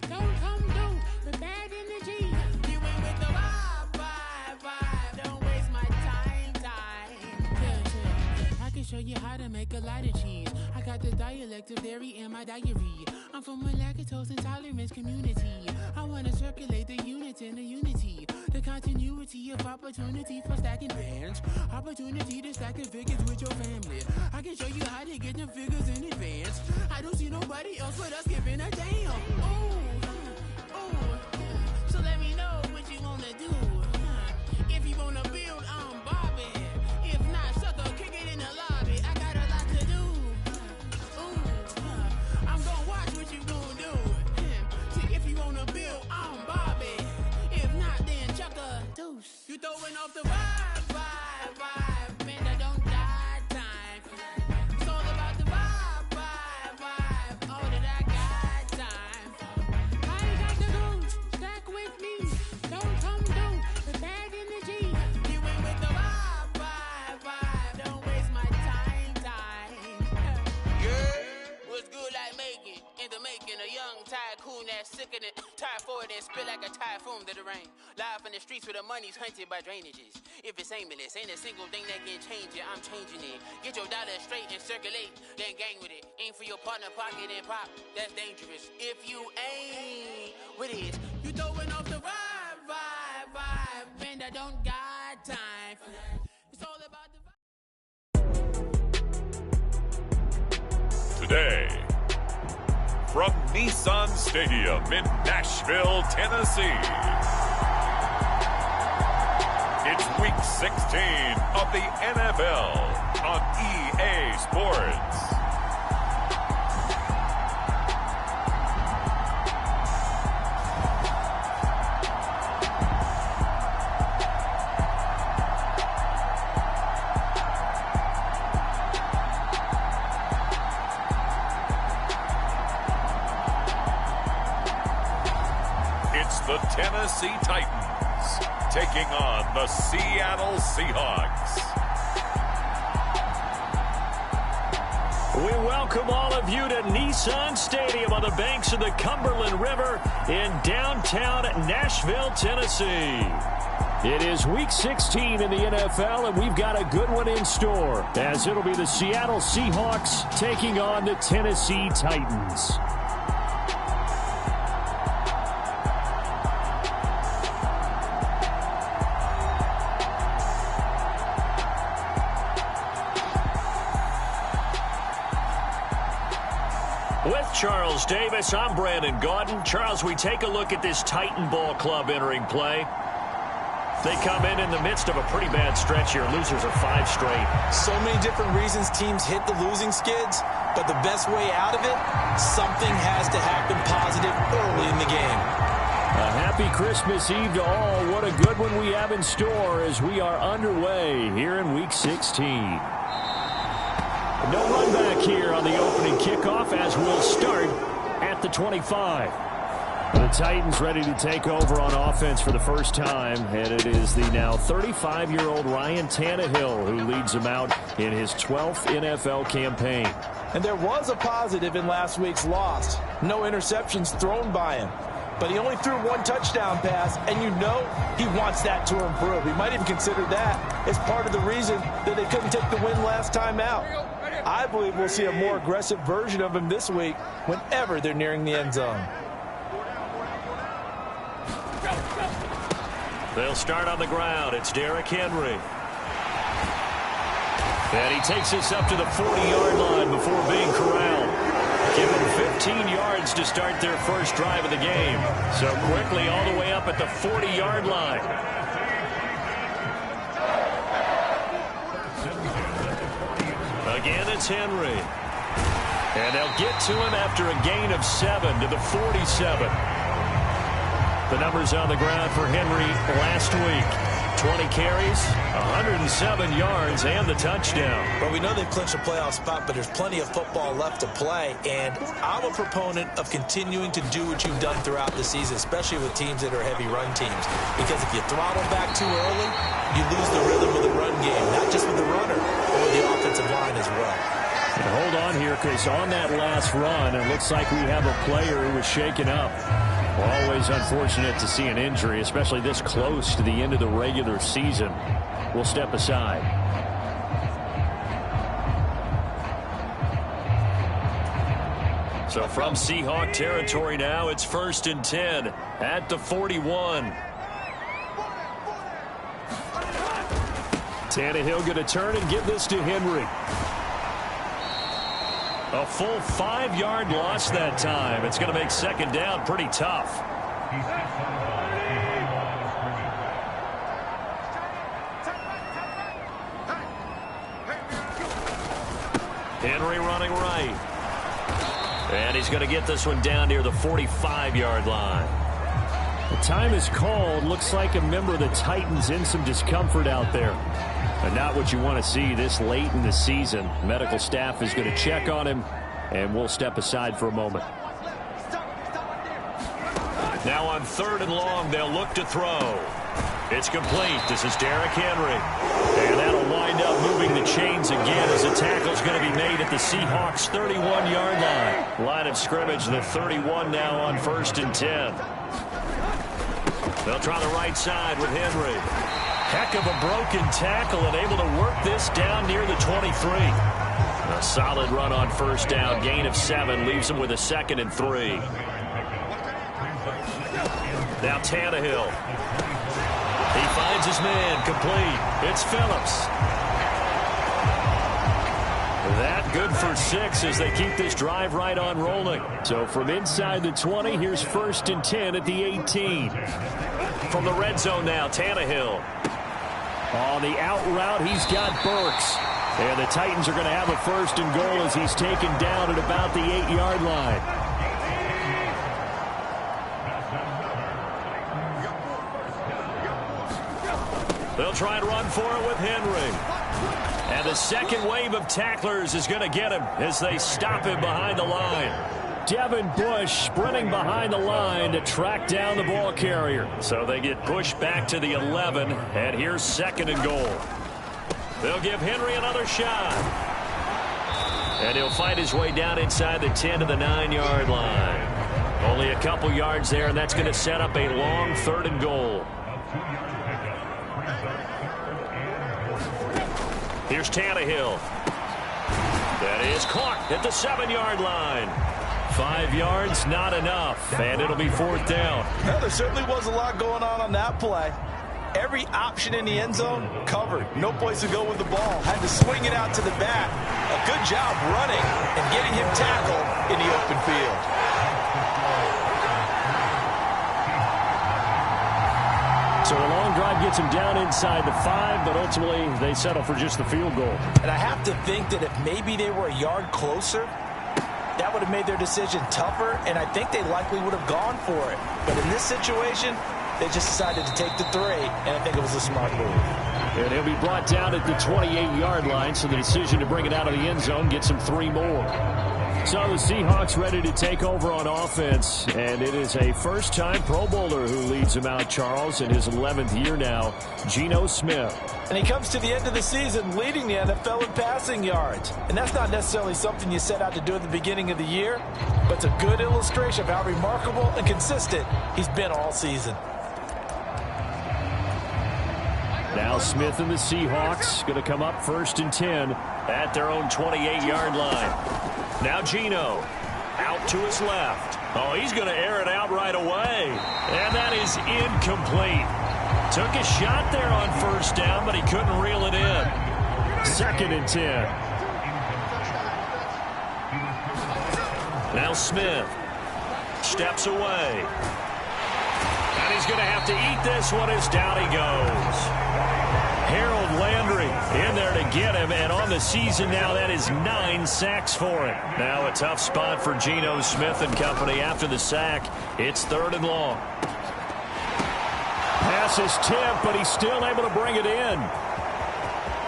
Don't come through with bad energy. You ain't with the vibe. Don't waste my time. Yeah. I can show you how to make a lot of cheese. I got the dialect of dairy in my diary. I'm from a lactose intolerance community. I wanna circulate the units in the unity. The continuity of opportunity for stacking bands. Opportunity to stack the figures with your family. I can show you how to get them figures in advance. I don't see nobody else but us giving a damn. So let me know what you wanna do. If you wanna build, I'm Bobby. If not, sucker, kick it in the lobby. I got a lot to do. I'm gonna watch what you gonna do. See, if you wanna build, I'm Bobby. If not, then chuck a deuce. You throwing off the vibe. Man, that don't die time. It's all about the vibe. All that I got time. I got to go. Stack with me. Don't come through with bad energy. You ain't with the vibe. Don't waste my time. Yeah, what's good like making? In the making, a young tycoon that's sicker than typhoid and spit like a typhoon to the rain. Live in the streets where the money's hunted by drainages. If it's aimless, ain't a single thing that can change it. I'm changing it. Get your dollar straight and circulate, then gang with it. Aim for your partner, pocket and pop. That's dangerous. If you ain't with it, you throwing off the vibe. Man, I don't got time for that. It's all about the vibe. Today, from Nissan Stadium in Nashville, Tennessee, it's Week 16 of the NFL on EA Sports. It's the Tennessee Titans taking on the Seattle Seahawks. We welcome all of you to Nissan Stadium on the banks of the Cumberland River in downtown Nashville, Tennessee. It is Week 16 in the NFL, and we've got a good one in store, as it'll be the Seattle Seahawks taking on the Tennessee Titans. With Charles Davis, I'm Brandon Gaudin. Charles, we take a look at this Titan Ball Club entering play. They come in the midst of a pretty bad stretch here. Losers of 5 straight. So many different reasons teams hit the losing skids, but the best way out of it, something has to happen positive early in the game. A happy Christmas Eve to all. What a good one we have in store as we are underway here in Week 16. No run back here on the opening kickoff as we'll start at the 25. The Titans ready to take over on offense for the first time, and it is the now 35-year-old Ryan Tannehill who leads them out in his 12th NFL campaign. And there was a positive in last week's loss. No interceptions thrown by him. But he only threw 1 touchdown pass, and you know he wants that to improve. He might even consider that as part of the reason that they couldn't take the win last time out. I believe we'll see a more aggressive version of him this week whenever they're nearing the end zone. They'll start on the ground. It's Derrick Henry. And he takes us up to the 40-yard line before being corralled. Give him 15 yards to start their first drive of the game. So quickly all the way up at the 40-yard line. Again, it's Henry. And they'll get to him after a gain of 7 to the 47. The numbers on the ground for Henry last week. 20 carries, 107 yards, and the touchdown. Well, we know they've clinched a playoff spot, but there's plenty of football left to play. And I'm a proponent of continuing to do what you've done throughout the season, especially with teams that are heavy run teams. Because if you throttle back too early, you lose the rhythm of the run game, not just with the runner, but with the offensive line as well. And hold on here, because on that last run, it looks like we have a player who was shaken up. Always unfortunate to see an injury, especially this close to the end of the regular season. We'll step aside. So from Seahawk territory now, it's 1st and 10 at the 41. Tannehill going to turn and give this to Henry. A full 5-yard loss that time. It's going to make 2nd down pretty tough. Henry running right. And he's going to get this one down near the 45-yard line. The time is called. Looks like a member of the Titans in some discomfort out there. And not what you want to see this late in the season. Medical staff is going to check on him, and we'll step aside for a moment. Now on 3rd and long, they'll look to throw. It's complete. This is Derrick Henry. And that'll wind up moving the chains again as the tackle's going to be made at the Seahawks' 31-yard line. Line of scrimmage, the 31 now on 1st and 10. They'll try the right side with Henry. Heck of a broken tackle and able to work this down near the 23. A solid run on 1st down. Gain of 7 leaves him with a 2nd and 3. Now Tannehill. He finds his man, complete. It's Phillips. That good for 6 as they keep this drive right on rolling. So from inside the 20, here's 1st and 10 at the 18. From the red zone now, Tannehill. On the out route, he's got Burks. And the Titans are going to have a 1st and goal as he's taken down at about the 8-yard line. They'll try and run for it with Henry. And the second wave of tacklers is going to get him as they stop him behind the line. Devin Bush sprinting behind the line to track down the ball carrier. So they get pushed back to the 11, and here's 2nd and goal. They'll give Henry another shot. And he'll fight his way down inside the 10 to the 9-yard line. Only a couple yards there, and that's going to set up a long 3rd and goal. Here's Tannehill. That is caught at the 7-yard line. 5 yards, not enough, and it'll be 4th down. Well, there certainly was a lot going on that play. Every option in the end zone covered. No place to go with the ball. Had to swing it out to the back. A good job running and getting him tackled in the open field. So a long drive gets him down inside the 5, but ultimately they settle for just the field goal. And I have to think that if maybe they were a yard closer, that would have made their decision tougher, and I think they likely would have gone for it. But in this situation, they just decided to take the 3, and I think it was a smart move. And he'll be brought down at the 28-yard line, so the decision to bring it out of the end zone gets him 3 more. So the Seahawks ready to take over on offense, and it is a first-time Pro Bowler who leads them out, Charles, in his 11th year now, Geno Smith. And he comes to the end of the season leading the NFL in passing yards. And that's not necessarily something you set out to do at the beginning of the year, but it's a good illustration of how remarkable and consistent he's been all season. Now Smith and the Seahawks going to come up 1st and 10 at their own 28-yard line. Now Geno out to his left. Oh, he's going to air it out right away. And that is incomplete. Took a shot there on 1st down, but he couldn't reel it in. 2nd and 10. Now Smith steps away. And he's going to have to eat this one as down he goes. Harold Landry in there to get him, and on the season now, that is 9 sacks for him. Now a tough spot for Geno Smith and company after the sack. It's 3rd and long. Pass is tipped, but he's still able to bring it in.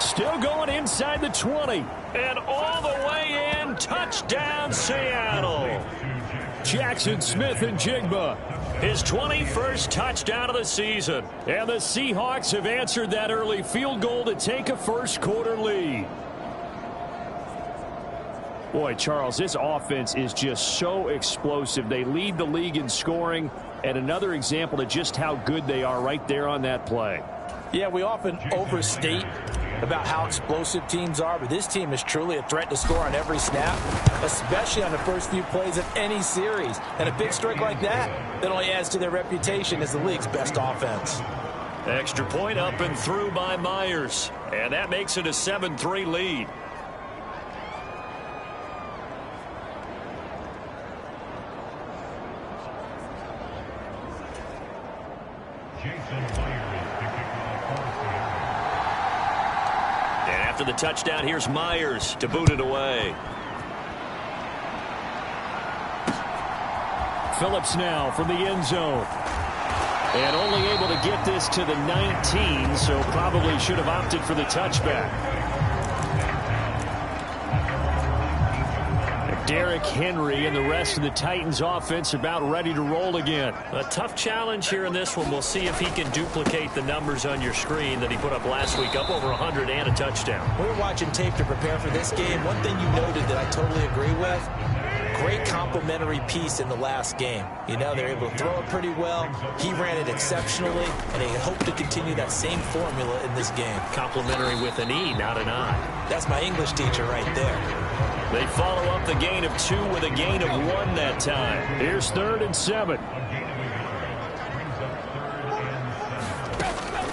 Still going inside the 20. And all the way in, touchdown Seattle. Jackson Smith and Jigba. His 21st touchdown of the season. And the Seahawks have answered that early field goal to take a first quarter lead. Boy, Charles, this offense is just so explosive. They lead the league in scoring, and another example of just how good they are right there on that play. Yeah, we often overstate about how explosive teams are, but this team is truly a threat to score on every snap, especially on the first few plays of any series. And a big streak like that only adds to their reputation as the league's best offense. Extra point up and through by Myers, and that makes it a 7-3 lead. And after the touchdown, here's Myers to boot it away. Phillips now from the end zone. And only able to get this to the 19, so probably should have opted for the touchback. Derrick Henry and the rest of the Titans offense about ready to roll again. A tough challenge here in this one. We'll see if he can duplicate the numbers on your screen that he put up last week, up over 100 and a touchdown. We were watching tape to prepare for this game. One thing you noted that I totally agree with, great complementary piece in the last game. You know, they're able to throw it pretty well. He ran it exceptionally, and they hope to continue that same formula in this game. Complementary with an E, not an I. That's my English teacher right there. They follow up the gain of 2 with a gain of 1 that time. Here's 3rd and 7.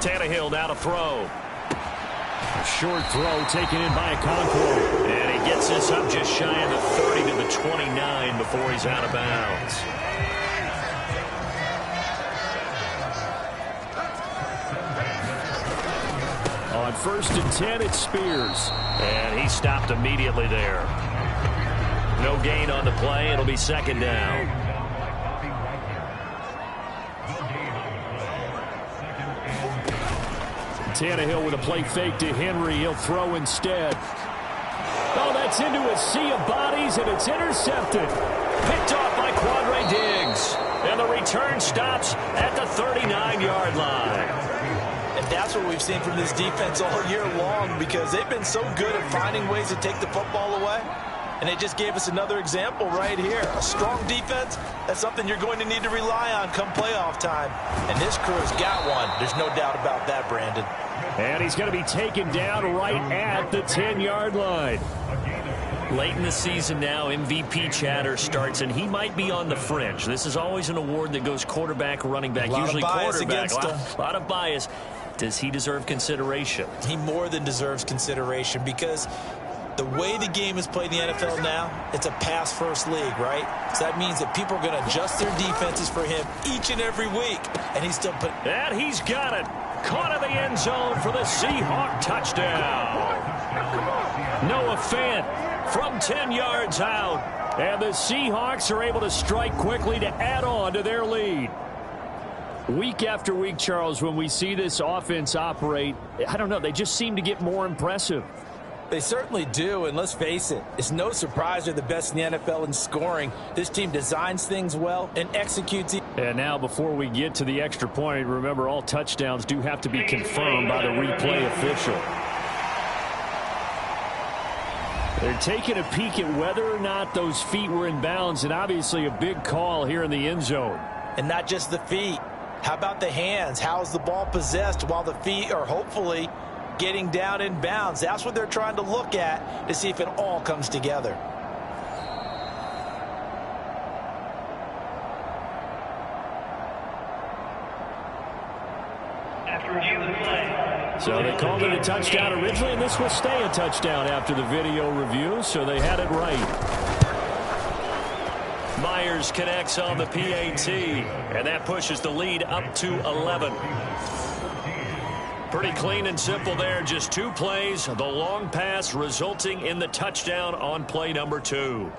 Tannehill now to throw. A short throw taken in by Kohlman. And he gets this up just shy of the 30 to the 29 before he's out of bounds. On 1st and 10, it's Spears. And he stopped immediately there. No gain on the play. It'll be 2nd down. Tannehill with a play fake to Henry. He'll throw instead. Oh, that's into a sea of bodies, and it's intercepted. Picked off by Quandre Diggs. And the return stops at the 39-yard line. And that's what we've seen from this defense all year long, because they've been so good at finding ways to take the football away. And they just gave us another example right here. A strong defense, that's something you're going to need to rely on come playoff time. And this crew's got one. There's no doubt about that, Brandon. And he's going to be taken down right at the 10-yard line. Late in the season now, MVP chatter starts, and he might be on the fringe. This is always an award that goes quarterback, running back, usually quarterback. A lot of bias. Does he deserve consideration? He more than deserves consideration, because the way the game is played in the NFL now, it's a pass-first league, right? So that means that people are going to adjust their defenses for him each and every week. And he's still put. And he's got it. Caught in the end zone for the Seahawk touchdown. Noah Fant from 10 yards out. And the Seahawks are able to strike quickly to add on to their lead. Week after week, Charles, when we see this offense operate, I don't know, they just seem to get more impressive. They certainly do, and let's face it, it's no surprise they're the best in the NFL in scoring. This team designs things well and executes it. And now, before we get to the extra point, remember all touchdowns do have to be confirmed by the replay official. They're taking a peek at whether or not those feet were in bounds, and obviously a big call here in the end zone. And not just the feet. How about the hands? How is the ball possessed while the feet are hopefully getting down in bounds? That's what they're trying to look at to see if it all comes together. So they called it a touchdown originally, and this will stay a touchdown after the video review, so they had it right. Myers connects on the PAT, and that pushes the lead up to 11. Pretty clean and simple there. Just 2 plays. The long pass resulting in the touchdown on play number 2.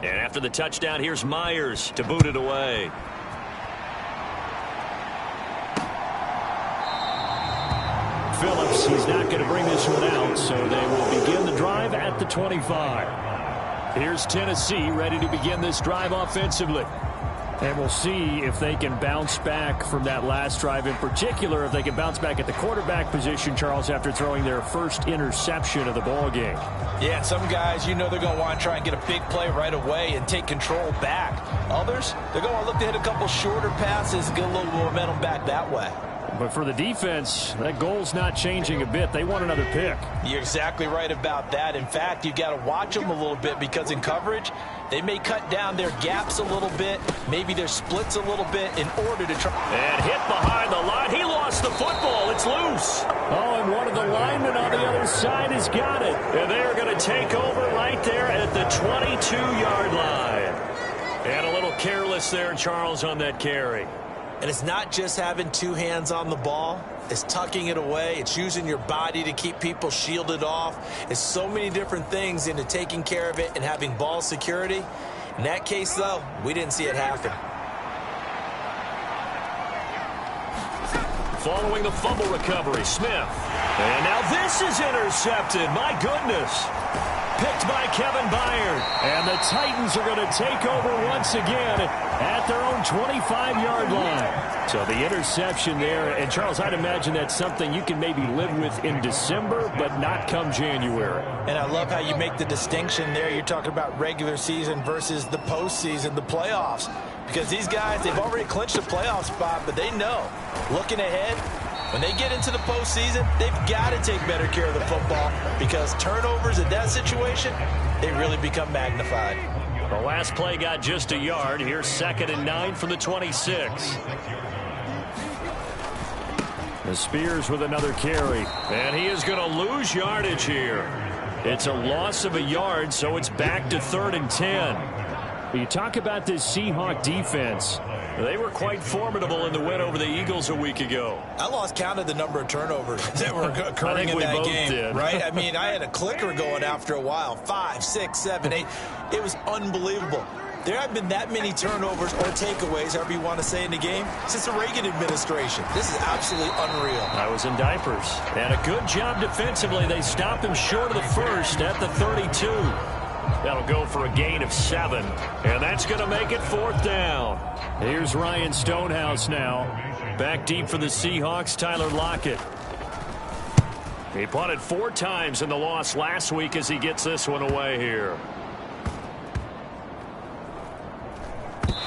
And after the touchdown, here's Myers to boot it away. Phillips, he's not going to bring this one out, so they will begin the drive at the 25. Here's Tennessee ready to begin this drive offensively. And we'll see if they can bounce back from that last drive, in particular, if they can bounce back at the quarterback position, Charles, after throwing their first interception of the ball game. Yeah, and some guys, you know, they're going to want to try and get a big play right away and take control back. Others, they're going to look to hit a couple shorter passes and get a little momentum back that way. But for the defense, that goal's not changing a bit. They want another pick. You're exactly right about that. In fact, you got to watch them a little bit because in coverage, they may cut down their gaps a little bit, maybe their splits a little bit in order to try. And hit behind the line. He lost the football. It's loose. Oh, and one of the linemen on the other side has got it. And they're going to take over right there at the 22-yard line. And a little careless there, Charles, on that carry. And it's not just having two hands on the ball. It's tucking it away. It's using your body to keep people shielded off. It's so many different things into taking care of it and having ball security. In that case, though, we didn't see it happen. Following the fumble recovery, Smith. And now this is intercepted. My goodness. Picked by Kevin Byard. And the Titans are going to take over once again at their own 25-yard line. So the interception there. And, Charles, I'd imagine that's something you can maybe live with in December, but not come January. And I love how you make the distinction there. You're talking about regular season versus the postseason, the playoffs. Because these guys, they've already clinched a playoff spot, but they know, looking ahead, when they get into the postseason, they've got to take better care of the football because turnovers in that situation, they really become magnified. The last play got just a yard. Here's 2nd and 9 from the 26. The Spears with another carry. And he is going to lose yardage here. It's a loss of a yard, so it's back to 3rd and 10. You talk about this Seahawk defense. They were quite formidable in the win over the Eagles a week ago. I lost count of the number of turnovers that were occurring in that game, right? I mean, I had a clicker going after a while. 5, 6, 7, 8. It was unbelievable. There haven't been that many turnovers or takeaways, however you want to say, in the game since the Reagan administration. This is absolutely unreal. I was in diapers. And a good job defensively. They stopped him short of the first at the 32. That'll go for a gain of 7. And that's going to make it 4th down. Here's Ryan Stonehouse now. Back deep for the Seahawks, Tyler Lockett. He punted 4 times in the loss last week as he gets this one away here.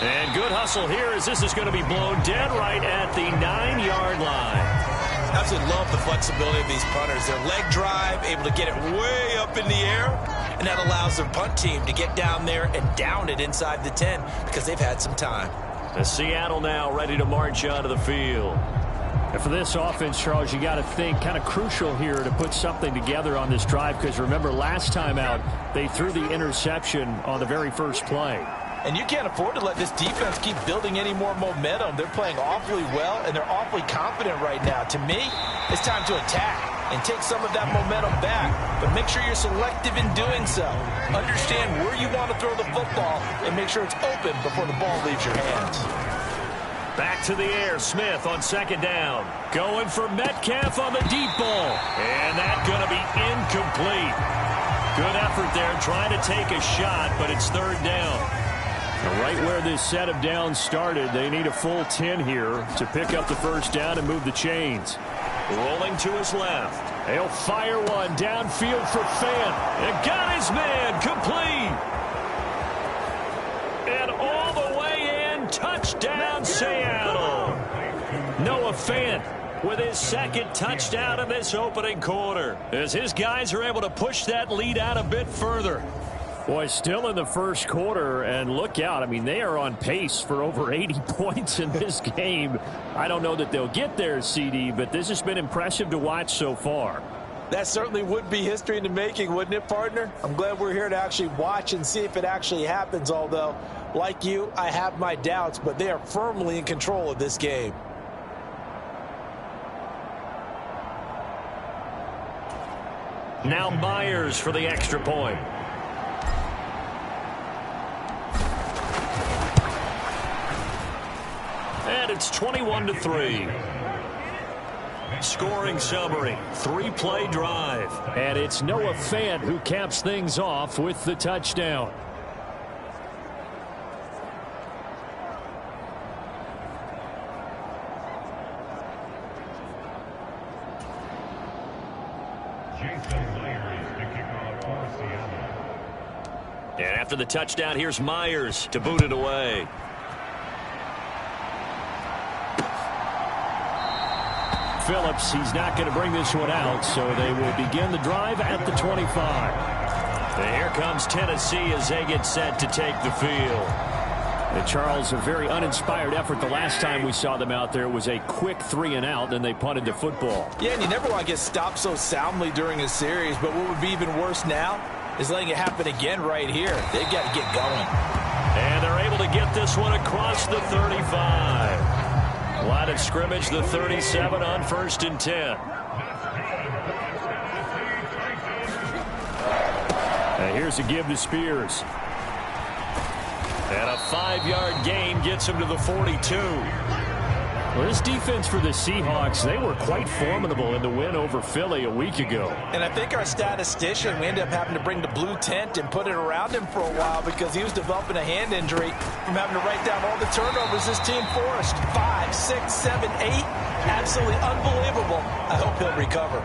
And good hustle here as this is going to be blown dead right at the 9-yard line. Absolutely love the flexibility of these punters. Their leg drive, able to get it way up in the air, and that allows their punt team to get down there and down it inside the 10 because they've had some time. And Seattle now ready to march onto the field. And for this offense, Charles, you got to think kind of crucial here to put something together on this drive because remember last time out they threw the interception on the very first play. And you can't afford to let this defense keep building any more momentum. They're playing awfully well, and they're awfully confident right now. To me, it's time to attack and take some of that momentum back. But make sure you're selective in doing so. Understand where you want to throw the football and make sure it's open before the ball leaves your hands. Back to the air. Smith on 2nd down. Going for Metcalf on the deep ball. And that's going to be incomplete. Good effort there trying to take a shot, but it's 3rd down. Right where this set of downs started, they need a full 10 here to pick up the 1st down and move the chains. Rolling to his left. He'll fire one downfield for Fant. And got his man complete. And all the way in, touchdown Seattle. Noah Fant with his 2nd touchdown in this opening quarter as his guys are able to push that lead out a bit further. Boy, still in the first quarter, and look out. I mean, they are on pace for over 80 points in this game. I don't know that they'll get there, CD, but this has been impressive to watch so far. That certainly would be history in the making, wouldn't it, partner? I'm glad we're here to actually watch and see if it actually happens, although, like you, I have my doubts, but they are firmly in control of this game. Now Myers for the extra point. And it's 21-3. Scoring summary, 3-play drive. And it's Noah Fant who caps things off with the touchdown. And after the touchdown, here's Myers to boot it away. Phillips, he's not going to bring this one out, so they will begin the drive at the 25. And here comes Tennessee as they get set to take the field. And Charles, a very uninspired effort. The last time we saw them out there was a quick 3-and-out, then they punted the football. Yeah, and you never want to get stopped so soundly during a series, but what would be even worse now is letting it happen again right here. They've got to get going. And they're able to get this one across the 35. Line of scrimmage, the 37 on 1st and 10. And here's a give to Spears. And a 5-yard gain gets him to the 42. Well, this defense for the Seahawks, they were quite formidable in the win over Philly a week ago. And I think our statistician, we ended up having to bring the blue tent and put it around him for a while because he was developing a hand injury from having to write down all the turnovers this team forced. 5, 6, 7, 8. Absolutely unbelievable. I hope he'll recover.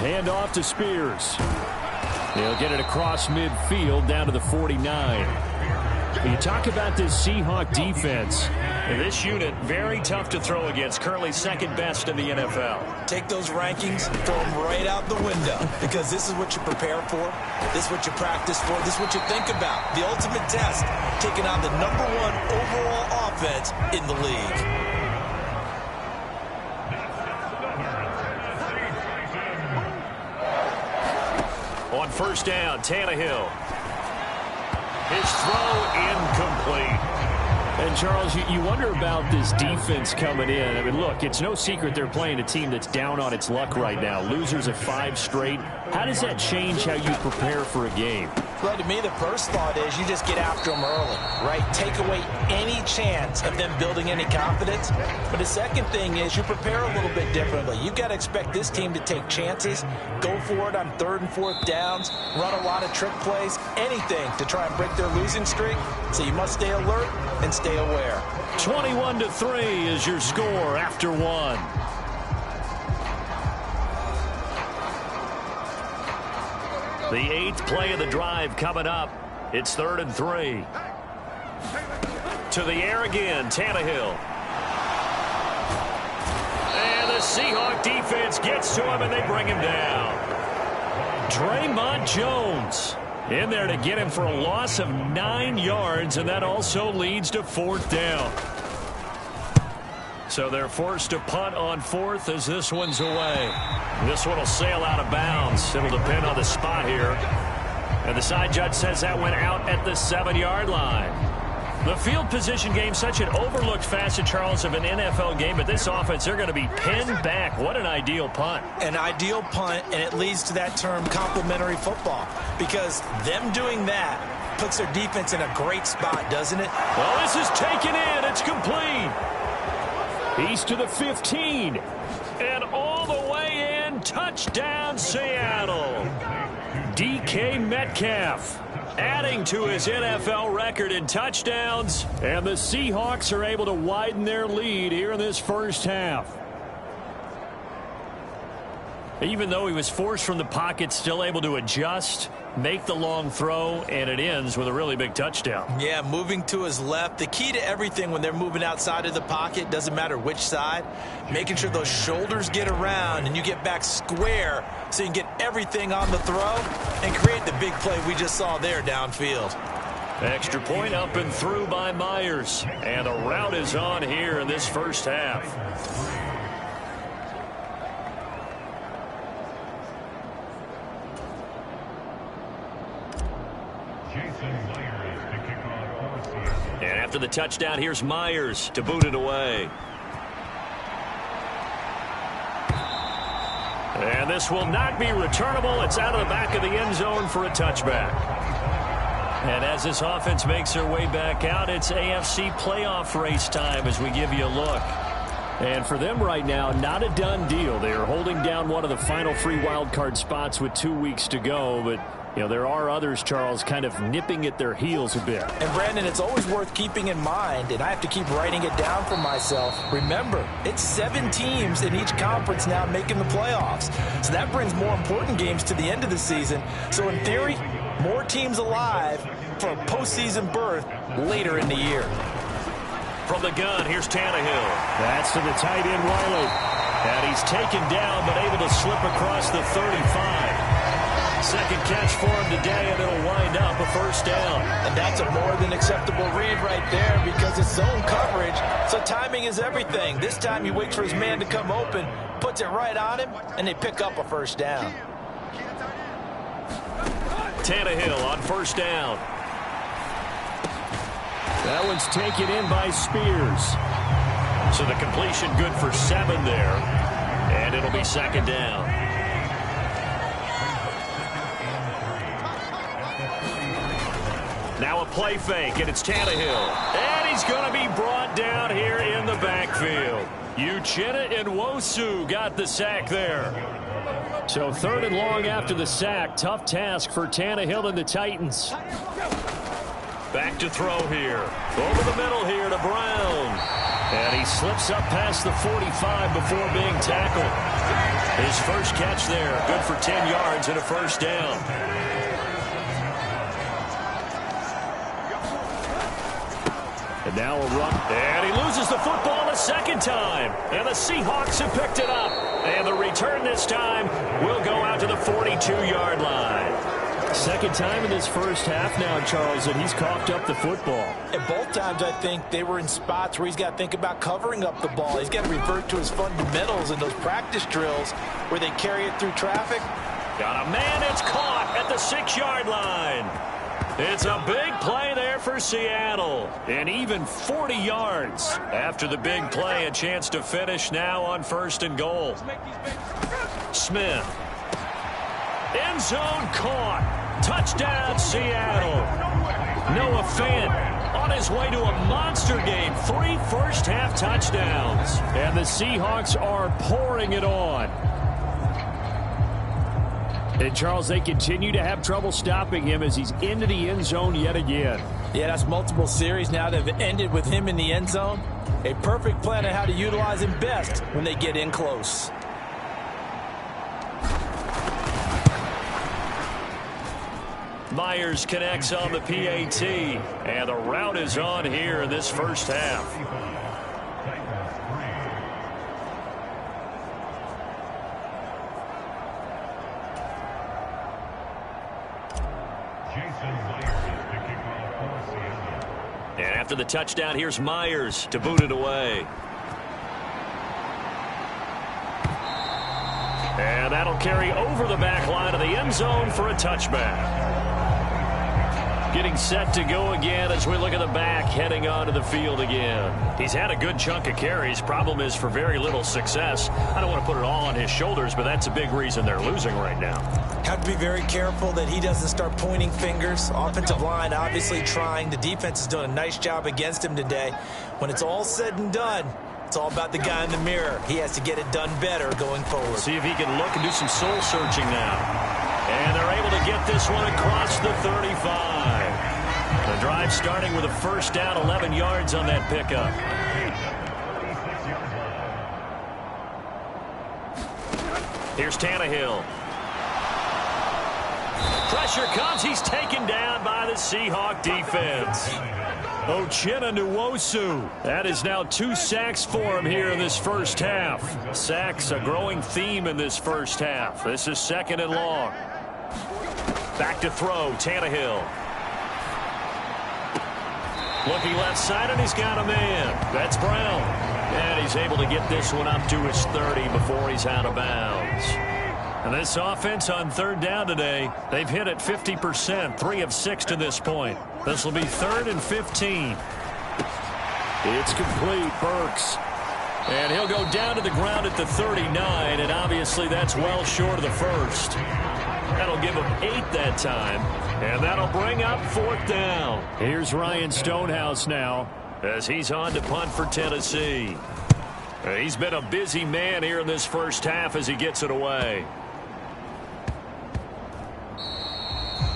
Hand off to Spears. They'll get it across midfield down to the 49. You talk about this Seahawk defense. This unit, very tough to throw against. Currently second best in the NFL. Take those rankings, throw them right out the window. Because this is what you prepare for. This is what you practice for. This is what you think about. The ultimate test, taking on the #1 overall offense in the league. On 1st down, Tannehill. His throw incomplete. And, Charles, you wonder about this defense coming in. I mean, look, it's no secret they're playing a team that's down on its luck right now. Losers of 5 straight. How does that change how you prepare for a game? Well, to me, the first thought is you just get after them early, right? Take away any chance of them building any confidence. But the second thing is you prepare a little bit differently. You've got to expect this team to take chances, go for it on 3rd and 4th downs, run a lot of trick plays, anything to try and break their losing streak. So you must stay alert and stay aware. 21-3 is your score after 1. The 8th play of the drive coming up. It's 3rd and 3. To the air again, Tannehill. And the Seahawk defense gets to him, and they bring him down. Draymond Jones in there to get him for a loss of 9 yards, and that also leads to 4th down. So they're forced to punt on 4th as this one's away. This one will sail out of bounds. It'll depend on the spot here. And the side judge says that went out at the 7-yard line. The field position game, such an overlooked facet, Charles, of an NFL game, but this offense, they're going to be pinned back. What an ideal punt. An ideal punt, and it leads to that term complementary football, because them doing that puts their defense in a great spot, doesn't it? Well, this is taken in. It's complete. He's to the 15. And all the way in. Touchdown, Seattle. DK Metcalf adding to his NFL record in touchdowns. And the Seahawks are able to widen their lead here in this first half. Even though he was forced from the pocket, still able to adjust, make the long throw, and it ends with a really big touchdown. Yeah, moving to his left. The key to everything when they're moving outside of the pocket, doesn't matter which side, making sure those shoulders get around and you get back square so you can get everything on the throw and create the big play we just saw there downfield. Extra point up and through by Myers. And the route is on here in this first half. And after the touchdown, here's Myers to boot it away. And this will not be returnable. It's out of the back of the end zone for a touchback. And as this offense makes their way back out, it's AFC playoff race time as we give you a look. And for them right now, not a done deal. They are holding down one of the final 3 wild card spots with 2 weeks to go, but You know, there are others, Charles, kind of nipping at their heels a bit. And, Brandon, it's always worth keeping in mind, and I have to keep writing it down for myself. Remember, it's 7 teams in each conference now making the playoffs. So that brings more important games to the end of the season. So, in theory, more teams alive for a postseason berth later in the year. From the gun, here's Tannehill. That's to the tight end, Riley. And he's taken down, but able to slip across the 35. Second catch for him today, and it'll wind up a first down. And that's a more than acceptable read right there because it's zone coverage, so timing is everything. This time he waits for his man to come open, puts it right on him, and they pick up a first down. Tannehill on first down. That one's taken in by Spears. So the completion good for 7 there, and it'll be second down. Now a play fake, and it's Tannehill. And he's going to be brought down here in the backfield. Uchenna Nwosu got the sack there. So 3rd and long after the sack. Tough task for Tannehill and the Titans. Back to throw here. Over the middle here to Brown. And he slips up past the 45 before being tackled. His first catch there. Good for 10 yards and a first down. And now a run. And he loses the football a second time. And the Seahawks have picked it up. And the return this time will go out to the 42-yard line. Second time in this first half now, Charles, that he's coughed up the football. And both times, I think, they were in spots where he's got to think about covering up the ball. He's got to revert to his fundamentals in those practice drills where they carry it through traffic. Got a man that's caught at the 6-yard line. It's a big play there for Seattle. And even 40 yards after the big play. A chance to finish now on 1st and goal. Smith. End zone caught. Touchdown, Seattle. Noah Fant on his way to a monster game. 3 first-half touchdowns. And the Seahawks are pouring it on. And, Charles, they continue to have trouble stopping him as he's into the end zone yet again. Yeah, that's multiple series now that have ended with him in the end zone. A perfect plan on how to utilize him best when they get in close. Myers connects on the PAT, and the route is on here in this first half. And after the touchdown, here's Myers to boot it away. And that'll carry over the back line of the end zone for a touchback. Getting set to go again as we look at the back heading onto the field again. He's had a good chunk of carries. Problem is for very little success. I don't want to put it all on his shoulders, but that's a big reason they're losing right now. Have to be very careful that he doesn't start pointing fingers. Offensive line obviously trying. The defense has done a nice job against him today. When it's all said and done, it's all about the guy in the mirror. He has to get it done better going forward. See if he can look and do some soul searching now. And they're able to get this one across the 35. The drive starting with a first down, 11 yards on that pickup. Here's Tannehill. Pressure comes. He's taken down by the Seahawk defense. Uchenna Nwosu. That is now 2 sacks for him here in this first half. Sacks, a growing theme in this first half. This is 2nd and long. Back to throw, Tannehill. Looking left side, and he's got a man. That's Brown. And he's able to get this one up to his 30 before he's out of bounds. And this offense on 3rd down today, they've hit it 50%, 3 of 6 to this point. This will be 3rd and 15. It's complete, Burks. And he'll go down to the ground at the 39, and obviously that's well short of the first. That'll give him 8 that time, and that'll bring up 4th down. Here's Ryan Stonehouse now as he's on to punt for Tennessee. He's been a busy man here in this first half as he gets it away.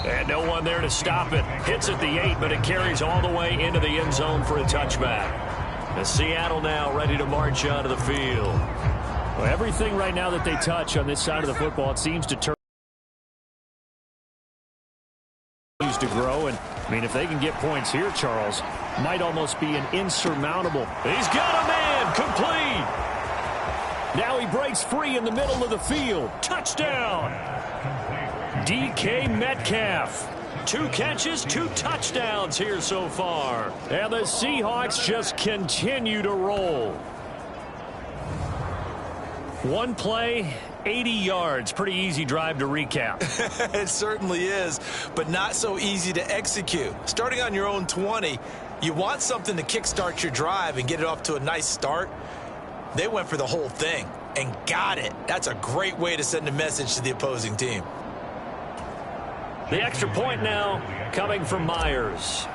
And no one there to stop it. Hits at the 8, but it carries all the way into the end zone for a touchback. And Seattle now ready to march onto the field. Well, everything right now that they touch on this side of the football, it seems to turn to grow. And, I mean, if they can get points here, Charles, might almost be an insurmountable. He's got a man, complete. Now he breaks free in the middle of the field. Touchdown. DK Metcalf. 2 catches, 2 touchdowns here so far. And the Seahawks just continue to roll. 1 play, 80 yards. Pretty easy drive to recap. It certainly is, but not so easy to execute. Starting on your own 20, you want something to kickstart your drive and get it off to a nice start. They went for the whole thing and got it. That's a great way to send a message to the opposing team. The extra point now coming from Myers.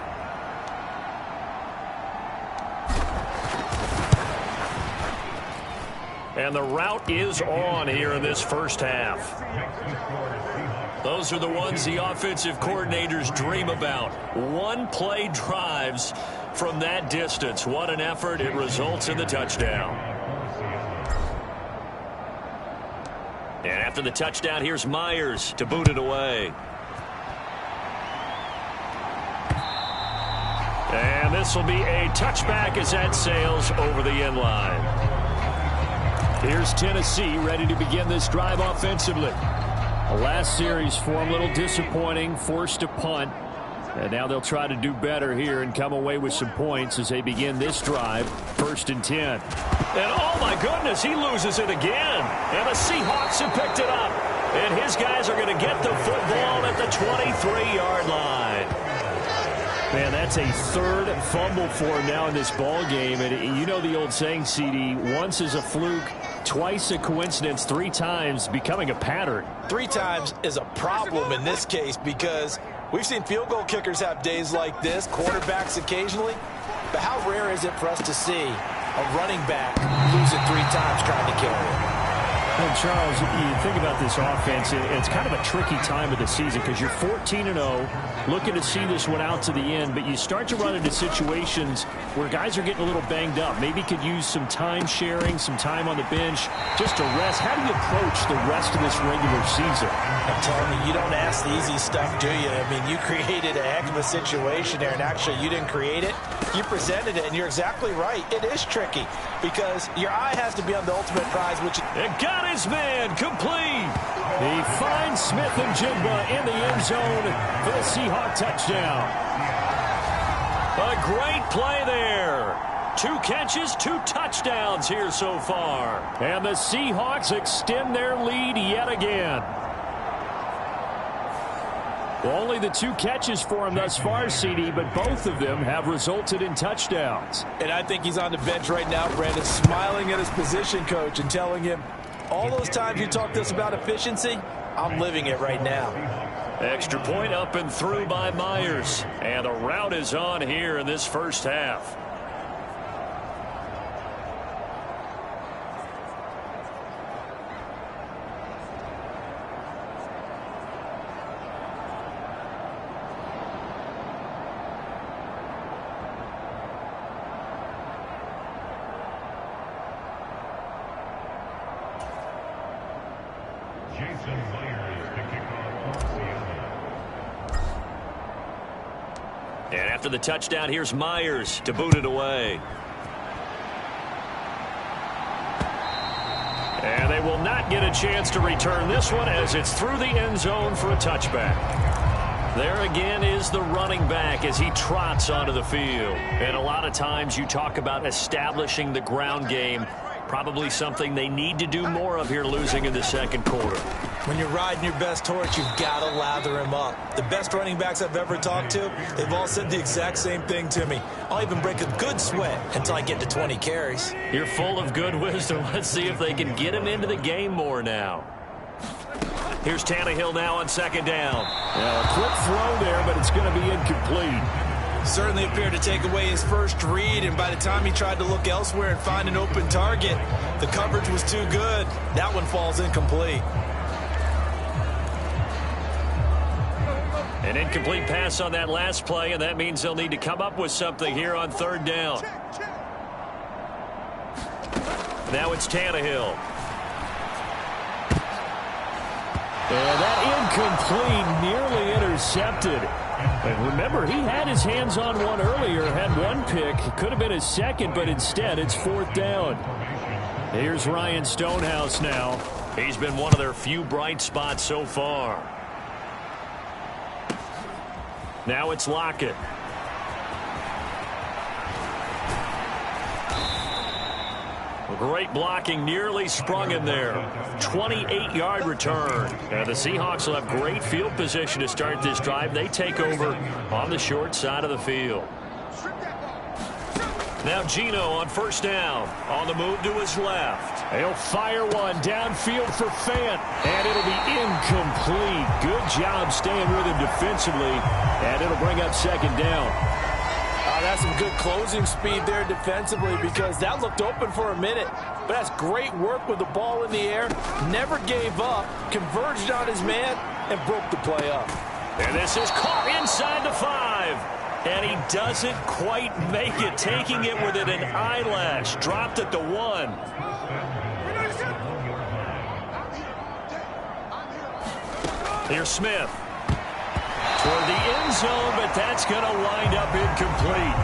And the route is on here in this first half. Those are the ones the offensive coordinators dream about. 1-play drives from that distance. What an effort. It results in the touchdown. And after the touchdown, here's Myers to boot it away. And this will be a touchback as that sails over the end line. Here's Tennessee ready to begin this drive offensively. The last series for them a little disappointing, forced to punt. And now they'll try to do better here and come away with some points as they begin this drive, 1st and 10. And oh my goodness, he loses it again. And the Seahawks have picked it up. And his guys are going to get the football at the 23-yard line. Man, that's a 3rd fumble for him now in this ball game. And you know the old saying, CD, once is a fluke, twice a coincidence, 3 times becoming a pattern. 3 times is a problem in this case because we've seen field goal kickers have days like this, quarterbacks occasionally. But how rare is it for us to see a running back lose it 3 times trying to carry it? Well, Charles, you think about this offense, it's kind of a tricky time of the season because you're 14-0, looking to see this one out to the end, but you start to run into situations where guys are getting a little banged up. Maybe could use some time sharing, some time on the bench just to rest. How do you approach the rest of this regular season? I'm telling you, you don't ask the easy stuff, do you? I mean, you created a heck of a situation there, and actually you didn't create it. You presented it, and you're exactly right. It is tricky because your eye has to be on the ultimate prize, which it got his man complete. He finds Smith and Jigba in the end zone for the Seahawk touchdown. A great play there. 2 catches, 2 touchdowns here so far. And the Seahawks extend their lead yet again. Well, only the 2 catches for him thus far, CD, but both of them have resulted in touchdowns. And I think he's on the bench right now, Brandon, smiling at his position coach and telling him, all those times you talked to us about efficiency, I'm living it right now. Extra point up and through by Myers. And the route is on here in this first half. And after the touchdown, here's Myers to boot it away. And they will not get a chance to return this one as it's through the end zone for a touchback. There again is the running back as he trots onto the field. And a lot of times you talk about establishing the ground game. Probably something they need to do more of here losing in the second quarter. When you're riding your best horse, you've got to lather him up. The best running backs I've ever talked to, they've all said the exact same thing to me. I'll even break a good sweat until I get to 20 carries. You're full of good wisdom. Let's see if they can get him into the game more now. Here's Tannehill now on 2nd down. Yeah, a quick throw there, but it's going to be incomplete. Certainly appeared to take away his first read, and by the time he tried to look elsewhere and find an open target, the coverage was too good. That one falls incomplete. An incomplete pass on that last play, and that means they'll need to come up with something here on third down. Now it's Tannehill. And that incomplete, nearly intercepted. And remember, he had his hands on one earlier, had one pick. It could have been his second, but instead it's fourth down. Here's Ryan Stonehouse now. He's been one of their few bright spots so far. Now it's Lockett. Great blocking, nearly sprung in there. 28-yard return. The Seahawks will have great field position to start this drive. They take over on the short side of the field. Now Geno on first down. On the move to his left. He'll fire one downfield for Fant. And it'll be incomplete. Good job staying with him defensively. And it'll bring up second down. That's some good closing speed there defensively because that looked open for a minute. But that's great work with the ball in the air. Never gave up, converged on his man, and broke the play up. And this is caught inside the 5. And he doesn't quite make it, taking it within an eyelash. Dropped at the 1. Here's Smith. Toward the end zone, but that's going to wind up incomplete.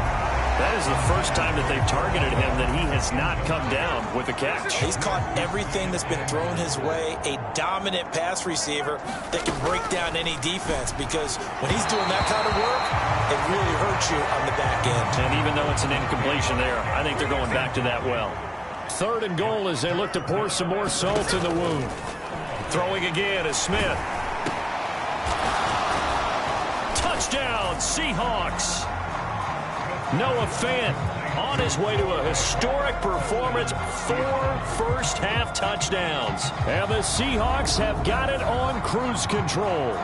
That is the first time that they've targeted him that he has not come down with a catch. He's caught everything that's been thrown his way. A dominant pass receiver that can break down any defense because when he's doing that kind of work, it really hurts you on the back end. And even though it's an incompletion there, I think they're going back to that well. Third and goal as they look to pour some more salt in the wound. Throwing again is Smith. Touchdown, Seahawks. Noah Fant on his way to a historic performance. 4 first-half touchdowns. And the Seahawks have got it on cruise control.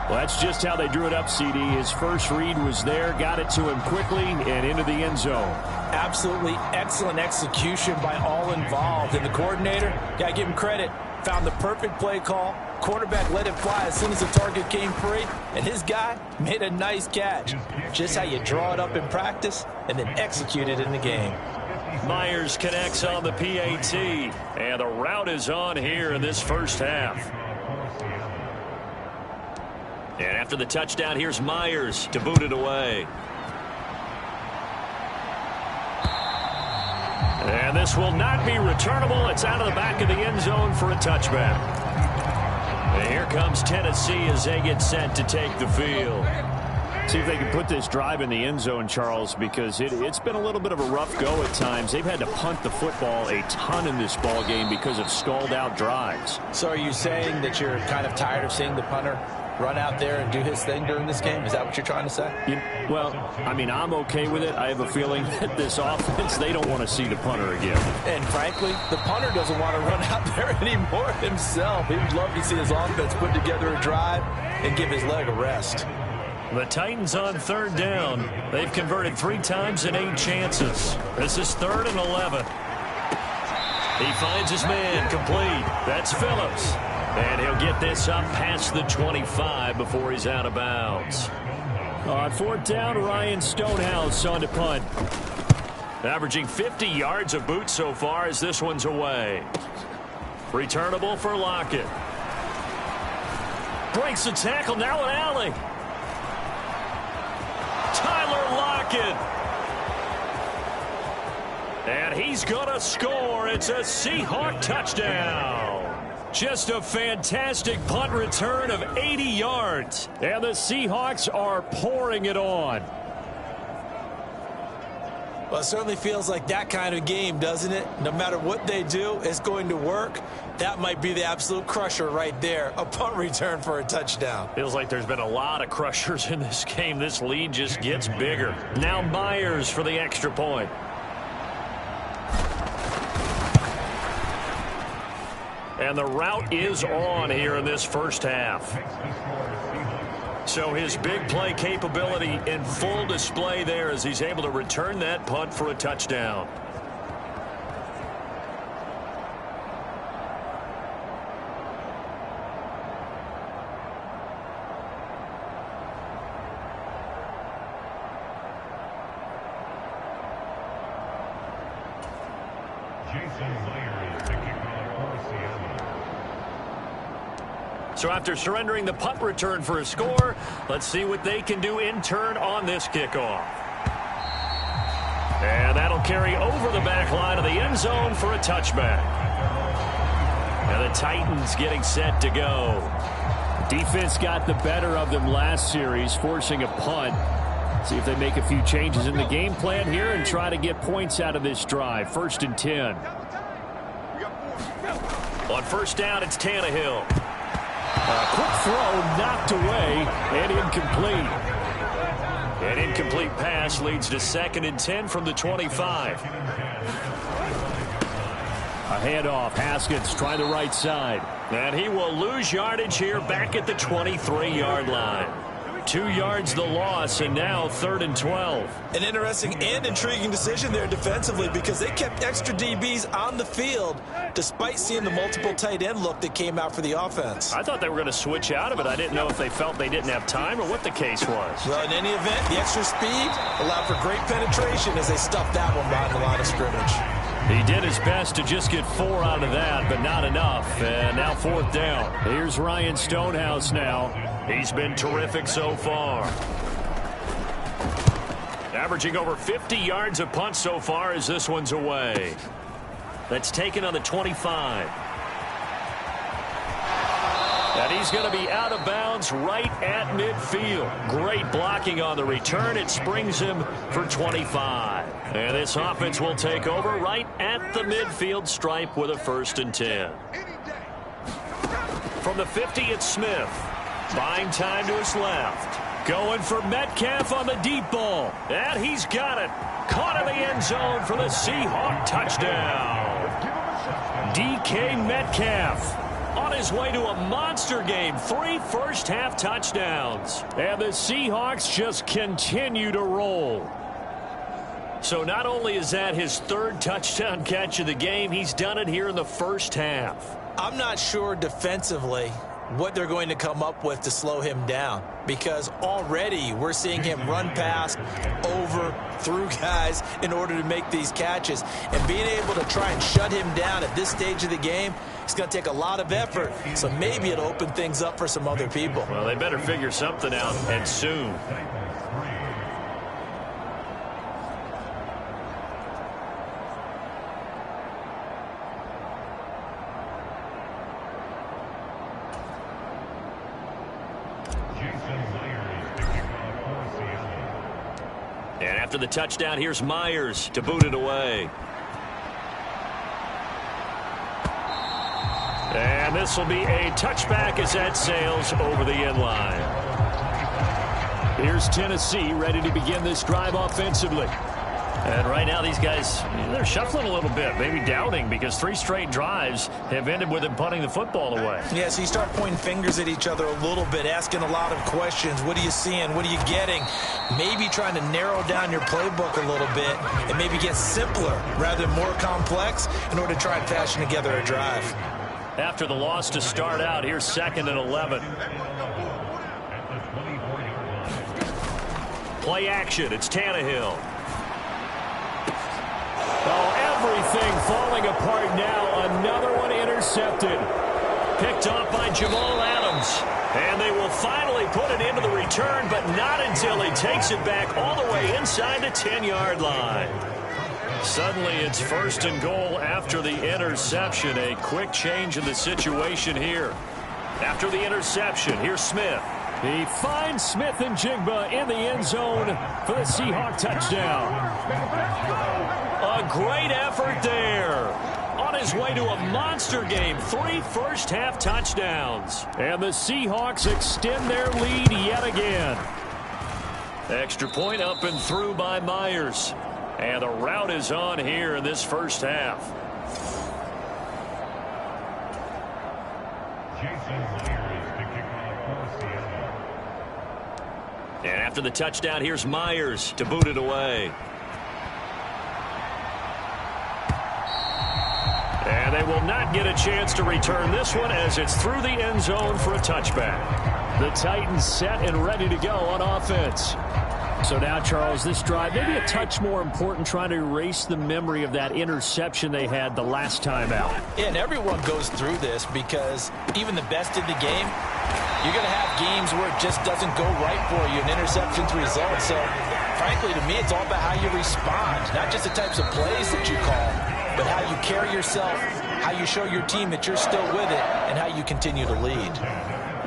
Well, that's just how they drew it up, CD. His first read was there, got it to him quickly, and into the end zone. Absolutely excellent execution by all involved. And the coordinator, got to give him credit, found the perfect play call. Quarterback let it fly as soon as the target came free, and his guy made a nice catch. Just how you draw it up in practice and then execute it in the game. Myers connects on the PAT, and the route is on here in this first half. And after the touchdown, here's Myers to boot it away. And this will not be returnable. It's out of the back of the end zone for a touchback. And here comes Tennessee as they get set to take the field. See if they can put this drive in the end zone, Charles, because it's been a little bit of a rough go at times. They've had to punt the football a ton in this ball game because of stalled-out drives. So are you saying that you're kind of tired of seeing the punter run out there and do his thing during this game? Is that what you're trying to say? Well, I mean, I'm okay with it. I have a feeling that this offense, they don't want to see the punter again. And frankly, the punter doesn't want to run out there anymore himself. He would love to see his offense put together a drive and give his leg a rest. The Titans on third down. They've converted 3 times in 8 chances. This is 3rd and 11. He finds his man complete. That's Phillips. And he'll get this up past the 25 before he's out of bounds. On fourth down, Ryan Stonehouse on to punt. Averaging 50 yards of boot so far as this one's away. Returnable for Lockett. Breaks the tackle, now an alley. Tyler Lockett. And he's going to score. It's a Seahawk touchdown. Just a fantastic punt return of 80 yards. And the Seahawks are pouring it on. Well, it certainly feels like that kind of game, doesn't it? No matter what they do, it's going to work. That might be the absolute crusher right there. A punt return for a touchdown. Feels like there's been a lot of crushers in this game. This lead just gets bigger. Now Myers for the extra point. And the route is on here in this first half. So his big play capability in full display there as he's able to return that punt for a touchdown. So after surrendering the punt return for a score, let's see what they can do in turn on this kickoff. And that'll carry over the back line of the end zone for a touchback. And the Titans getting set to go. Defense got the better of them last series, forcing a punt. See if they make a few changes in the game plan here and try to get points out of this drive. 1st and 10. On first down, it's Tannehill. Quick throw knocked away and incomplete. An incomplete pass leads to 2nd and 10 from the 25. A handoff. Haskins trying the right side. And he will lose yardage here back at the 23-yard line. 2 yards the loss, and now 3rd and 12. An interesting and intriguing decision there defensively because they kept extra DBs on the field despite seeing the multiple tight end look that came out for the offense. I thought they were going to switch out of it. I didn't know if they felt they didn't have time or what the case was. Well, in any event, the extra speed allowed for great penetration as they stuffed that one behind the line of scrimmage. He did his best to just get 4 out of that, but not enough. And now 4th down. Here's Ryan Stonehouse now. He's been terrific so far. Averaging over 50 yards a punt so far as this one's away. That's taken on the 25. And he's going to be out of bounds right at midfield. Great blocking on the return. It springs him for 25. And this offense will take over right at the midfield stripe with a 1st and 10. From the 50, it's Smith. Buying time to his left. Going for Metcalf on the deep ball. And he's got it. Caught in the end zone for the Seahawk touchdown. DK Metcalf on his way to a monster game. 3 first-half touchdowns. And the Seahawks just continue to roll. So not only is that his 3rd touchdown catch of the game, he's done it here in the first half. I'm not sure defensively what they're going to come up with to slow him down because already we're seeing him run past, over, through guys in order to make these catches. And being able to try and shut him down at this stage of the game, it's going to take a lot of effort. So maybe it'll open things up for some other people. Well, they better figure something out, and soon. And after the touchdown, here's Myers to boot it away. And this will be a touchback as that sails over the end line. Here's Tennessee ready to begin this drive offensively. And right now these guys, they're shuffling a little bit, maybe doubting because 3 straight drives have ended with them punting the football away. Yeah, so you start pointing fingers at each other a little bit, asking a lot of questions. What are you seeing? What are you getting? Maybe trying to narrow down your playbook a little bit and maybe get simpler rather than more complex in order to try and fashion together a drive. After the loss to start out, here's 2nd and 11. Play action, it's Tannehill. Oh, everything falling apart now. Another one intercepted. Picked off by Jamal Adams. And they will finally put it into the return, but not until he takes it back all the way inside the 10-yard line. Suddenly it's 1st and goal after the interception. A quick change in the situation here. After the interception, here's Smith. He finds Smith and Jigba in the end zone for the Seahawk touchdown. A great effort there. On his way to a monster game. 3 first-half touchdowns. And the Seahawks extend their lead yet again. Extra point up and through by Myers. And the route is on here in this first half. And after the touchdown, here's Myers to boot it away. And they will not get a chance to return this one as it's through the end zone for a touchback. The Titans set and ready to go on offense. So now, Charles, this drive maybe a touch more important, trying to erase the memory of that interception they had the last time out. Yeah, and everyone goes through this because even the best in the game, you're going to have games where it just doesn't go right for you, and interceptions result. So, frankly, to me, it's all about how you respond, not just the types of plays that you call, but how you carry yourself, how you show your team that you're still with it, and how you continue to lead.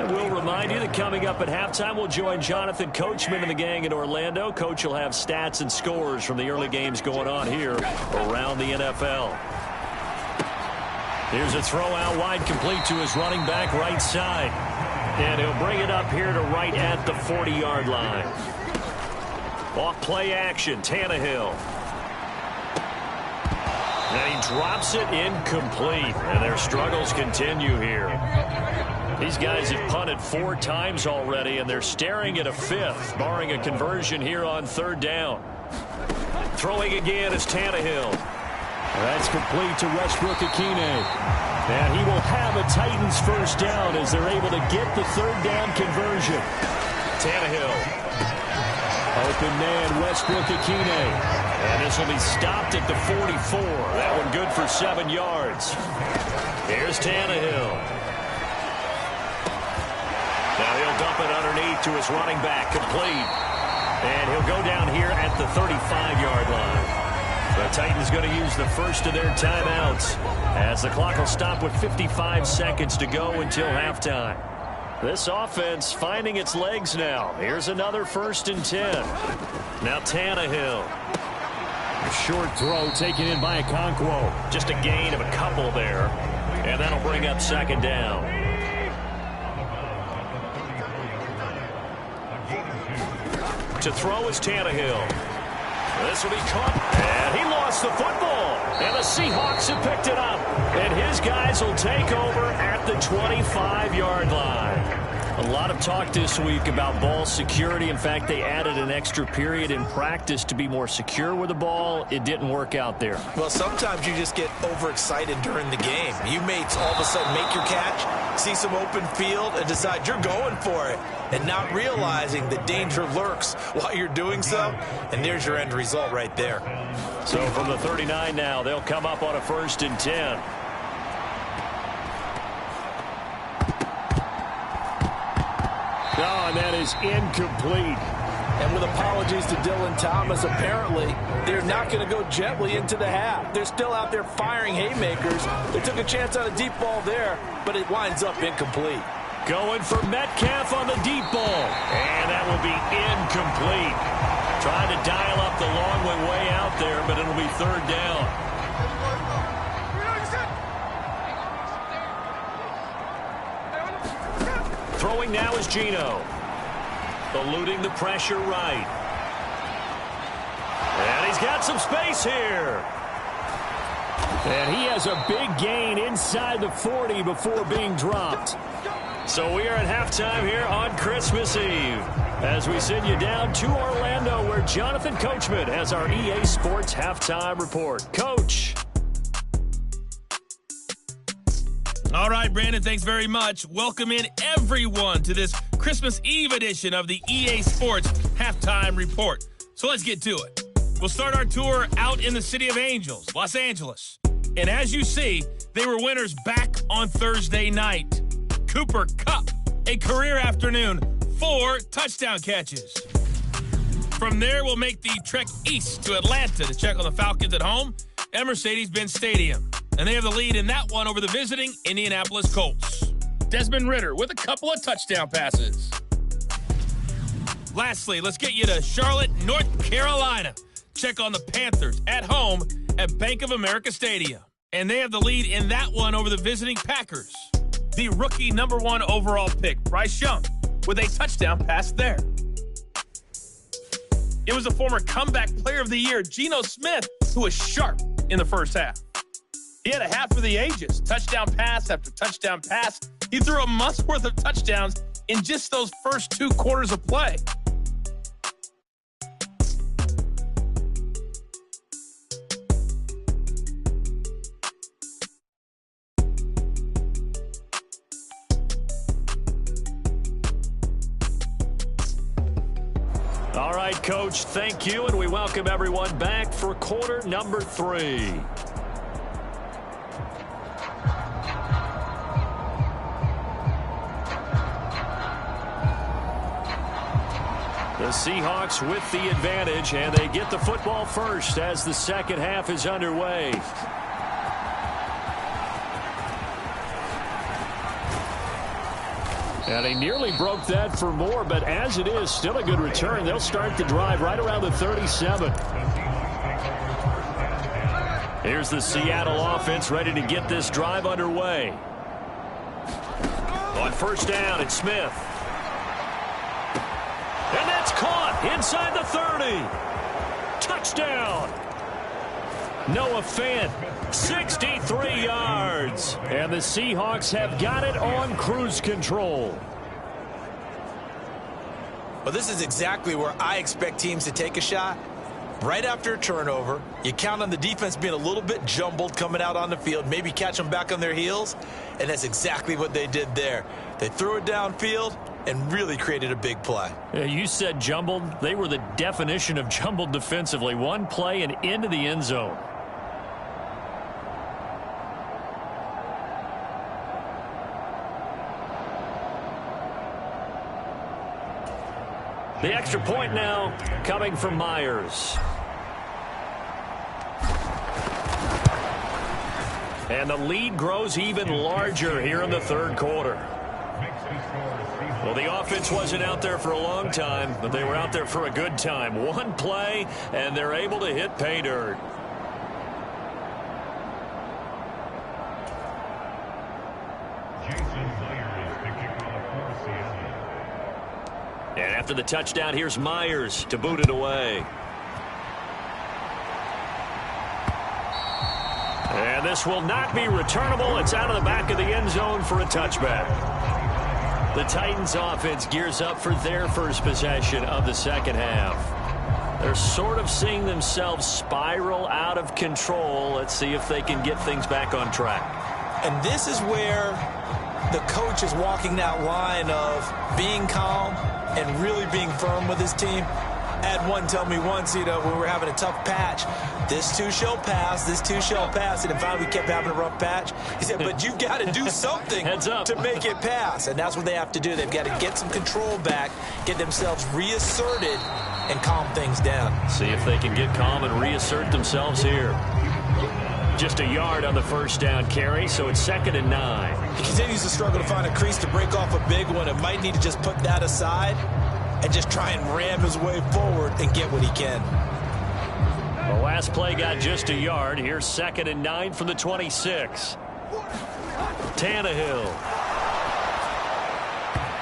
And we'll remind you that coming up at halftime, we'll join Jonathan Kohlman and the gang in Orlando. Coach will have stats and scores from the early games going on here around the NFL. Here's a throw out wide, complete to his running back right side. And he'll bring it up here to right at the 40-yard line. Off play action, Tannehill. And he drops it incomplete. And their struggles continue here. These guys have punted 4 times already, and they're staring at a 5th, barring a conversion here on 3rd down. Throwing again is Tannehill. That's complete to Westbrook-Ikhine. And he will have a Titans first down as they're able to get the 3rd down conversion. Tannehill. Open man, Westbrook-Ikhine. And this will be stopped at the 44. That one good for 7 yards. Here's Tannehill. Now he'll dump it underneath to his running back, complete. And he'll go down here at the 35-yard line. The Titans going to use the first of their timeouts as the clock will stop with 55 seconds to go until halftime. This offense finding its legs now. Here's another 1st and 10. Now Tannehill. A short throw taken in by kunkle. Just a gain of a couple there. And that'll bring up 2nd down. To throw is Tannehill. This will be caught, and he lost the football. And the Seahawks have picked it up. And his guys will take over at the 25-yard line. A lot of talk this week about ball security. In fact, they added an extra period in practice to be more secure with the ball. It didn't work out there. Well, sometimes you just get overexcited during the game. You may all of a sudden make your catch, see some open field, and decide you're going for it, and not realizing the danger lurks while you're doing so. And there's your end result right there. So from the 39 now, they'll come up on a 1st and 10. Oh, and that is incomplete. And with apologies to Dylan Thomas, apparently they're not going to go gently into the half. They're still out there firing haymakers. They took a chance on a deep ball there, but it winds up incomplete. Going for Metcalf on the deep ball. And that will be incomplete. Trying to dial up the long way out there, but it'll be 3rd down. Throwing now is Geno. Eluding the pressure right. And he's got some space here. And he has a big gain inside the 40 before being dropped. So we are at halftime here on Christmas Eve as we send you down to Orlando where Jonathan Kohlman has our EA Sports Halftime Report. Coach. All right, Brandon, thanks very much. Welcome in everyone to this Christmas Eve edition of the EA Sports Halftime Report. So let's get to it. We'll start our tour out in the City of Angels, Los Angeles. And as you see, they were winners back on Thursday night. Cooper Kupp, a career afternoon, 4 touchdown catches. From there, we'll make the trek east to Atlanta to check on the Falcons at home at Mercedes-Benz Stadium. And they have the lead in that one over the visiting Indianapolis Colts. Desmond Ridder with a couple of touchdown passes. Lastly, let's get you to Charlotte, North Carolina. Check on the Panthers at home at Bank of America Stadium. And they have the lead in that one over the visiting Packers. The rookie #1 overall pick, Bryce Young, with a touchdown pass there. It was a former comeback player of the year, Geno Smith, who was sharp in the first half. He had a half for the ages, touchdown pass after touchdown pass. He threw a month's worth of touchdowns in just those first 2 quarters of play. All right, Coach, thank you, and we welcome everyone back for quarter number 3. The Seahawks with the advantage, and they get the football first as the second half is underway. And he nearly broke that for more, but as it is, still a good return. They'll start the drive right around the 37. Here's the Seattle offense ready to get this drive underway. On first down, it's Smith. And that's caught inside the 30. Touchdown. Noah Fant, 63 yards. And the Seahawks have got it on cruise control. Well, this is exactly where I expect teams to take a shot. Right after a turnover, you count on the defense being a little bit jumbled coming out on the field, maybe catch them back on their heels, and that's exactly what they did there. They threw it downfield and really created a big play. Yeah, you said jumbled. They were the definition of jumbled defensively. One play and into the end zone. The extra point now coming from Myers. And the lead grows even larger here in the third quarter. Well, the offense wasn't out there for a long time, but they were out there for a good time. One play, and they're able to hit pay dirt. And after the touchdown, here's Myers to boot it away. And this will not be returnable. It's out of the back of the end zone for a touchback. The Titans offense gears up for their first possession of the second half. They're sort of seeing themselves spiral out of control. Let's see if they can get things back on track. And this is where the coach is walking that line of being calm and really being firm with his team. I had one tell me once, when we were having a tough patch, this too shall pass, this too shall pass. And finally we kept having a rough patch. He said, but you've got to do something to make it pass. And that's what they have to do. They've got to get some control back, get themselves reasserted, and calm things down. See if they can get calm and reassert themselves here. Just a yard on the first down carry, so it's 2nd and 9. He continues to struggle to find a crease to break off a big one. It might need to just put that aside and just try and ram his way forward and get what he can. The last play got just a yard. Here's 2nd and 9 from the 26. Tannehill.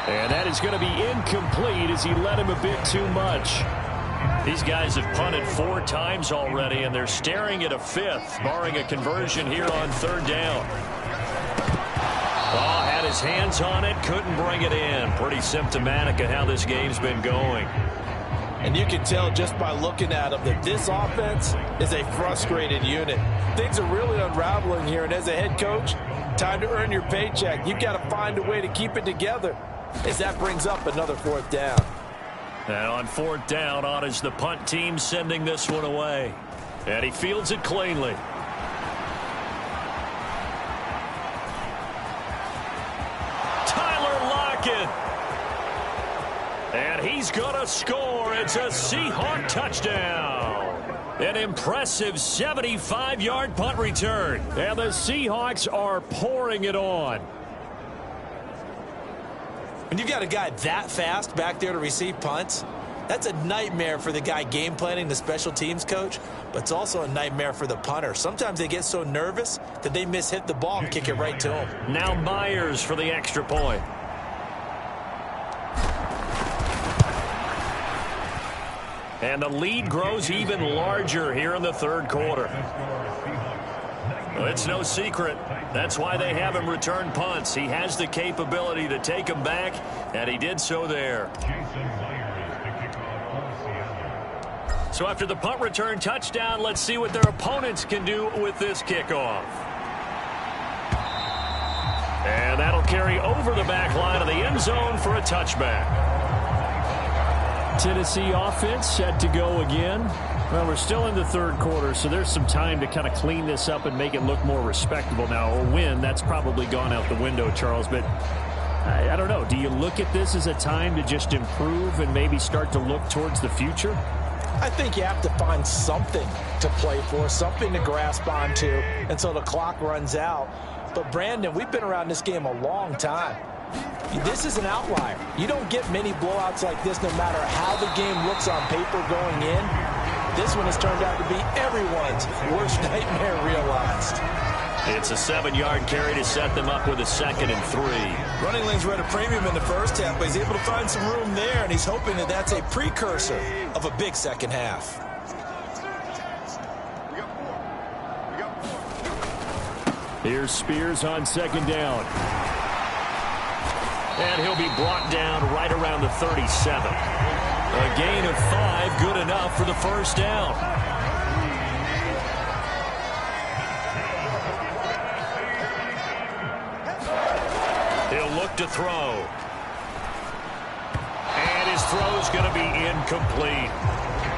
And that is going to be incomplete as he led him a bit too much. These guys have punted 4 times already, and they're staring at a 5th, barring a conversion here on 3rd down. Oh, had his hands on it, couldn't bring it in. Pretty symptomatic of how this game's been going. And you can tell just by looking at them that this offense is a frustrated unit. Things are really unraveling here, and as a head coach, time to earn your paycheck. You've got to find a way to keep it together as that brings up another 4th down. And on 4th down, on is the punt team sending this one away. And he fields it cleanly. Tyler Lockett. And he's going to score. It's a Seahawk touchdown. An impressive 75-yard punt return. And the Seahawks are pouring it on. When you've got a guy that fast back there to receive punts, that's a nightmare for the guy game planning, the special teams coach, but it's also a nightmare for the punter. Sometimes they get so nervous that they hit the ball and kick it right to him. Now Myers for the extra point. And the lead grows even larger here in the 3rd quarter. It's no secret. That's why they have him return punts. He has the capability to take them back, and he did so there. So after the punt return touchdown, let's see what their opponents can do with this kickoff. And that'll carry over the back line of the end zone for a touchback. Tennessee offense set to go again. Well, we're still in the third quarter, so there's some time to kind of clean this up and make it look more respectable now. A win, that's probably gone out the window, Charles, but I don't know. Do you look at this as a time to just improve and maybe start to look towards the future? I think you have to find something to play for, something to grasp onto until the clock runs out. But, Brandon, we've been around this game a long time. This is an outlier. You don't get many blowouts like this no matter how the game looks on paper going in. This one has turned out to be everyone's worst nightmare realized. It's a 7-yard carry to set them up with a 2nd and 3. Running lanes were at a premium in the first half, but he's able to find some room there, and he's hoping that that's a precursor of a big second half. Here's Spears on 2nd down. And he'll be brought down right around the 37. A gain of 5, good enough for the first down. He'll look to throw. And his throw's going to be incomplete.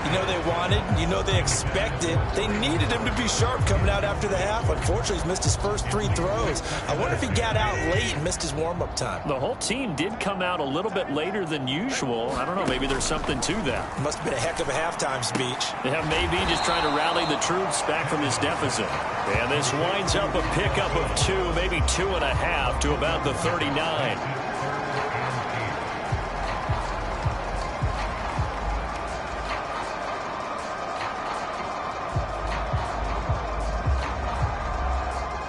You know they wanted, you know they expected. They needed him to be sharp coming out after the half. Unfortunately, he's missed his first 3 throws. I wonder if he got out late and missed his warm-up time. The whole team did come out a little bit later than usual. I don't know, maybe there's something to that. Must have been a heck of a halftime speech. Yeah, maybe just trying to rally the troops back from this deficit. And this winds up a pickup of 2, maybe 2.5 to about the 39.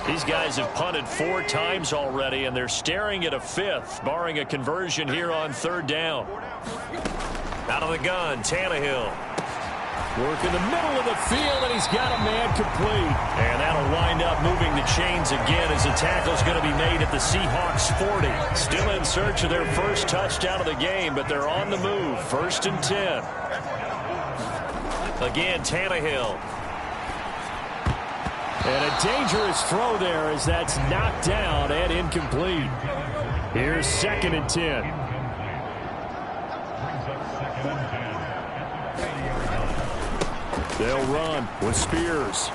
These guys have punted 4 times already, and they're staring at a 5th, barring a conversion here on 3rd down. Out of the gun, Tannehill. Work in the middle of the field, and he's got a man complete. And that'll wind up moving the chains again as the tackle's going to be made at the Seahawks 40. Still in search of their first touchdown of the game, but they're on the move. 1st and 10. Again, Tannehill. And a dangerous throw there as that's knocked down and incomplete. Here's 2nd and 10. They'll run with Spears.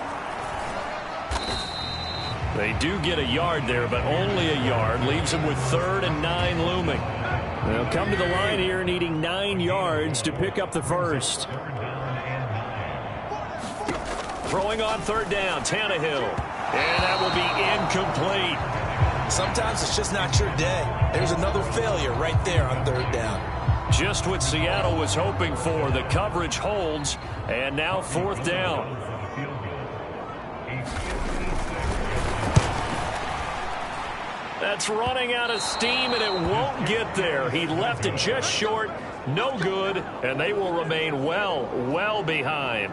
They do get a yard there, but only a yard. Leaves them with 3rd and 9 looming. They'll come to the line here needing 9 yards to pick up the first. Throwing on 3rd down, Tannehill. And that will be incomplete. Sometimes it's just not your day. There's another failure right there on 3rd down. Just what Seattle was hoping for. The coverage holds, and now 4th down. That's running out of steam, and it won't get there. He left it just short, no good, and they will remain well behind.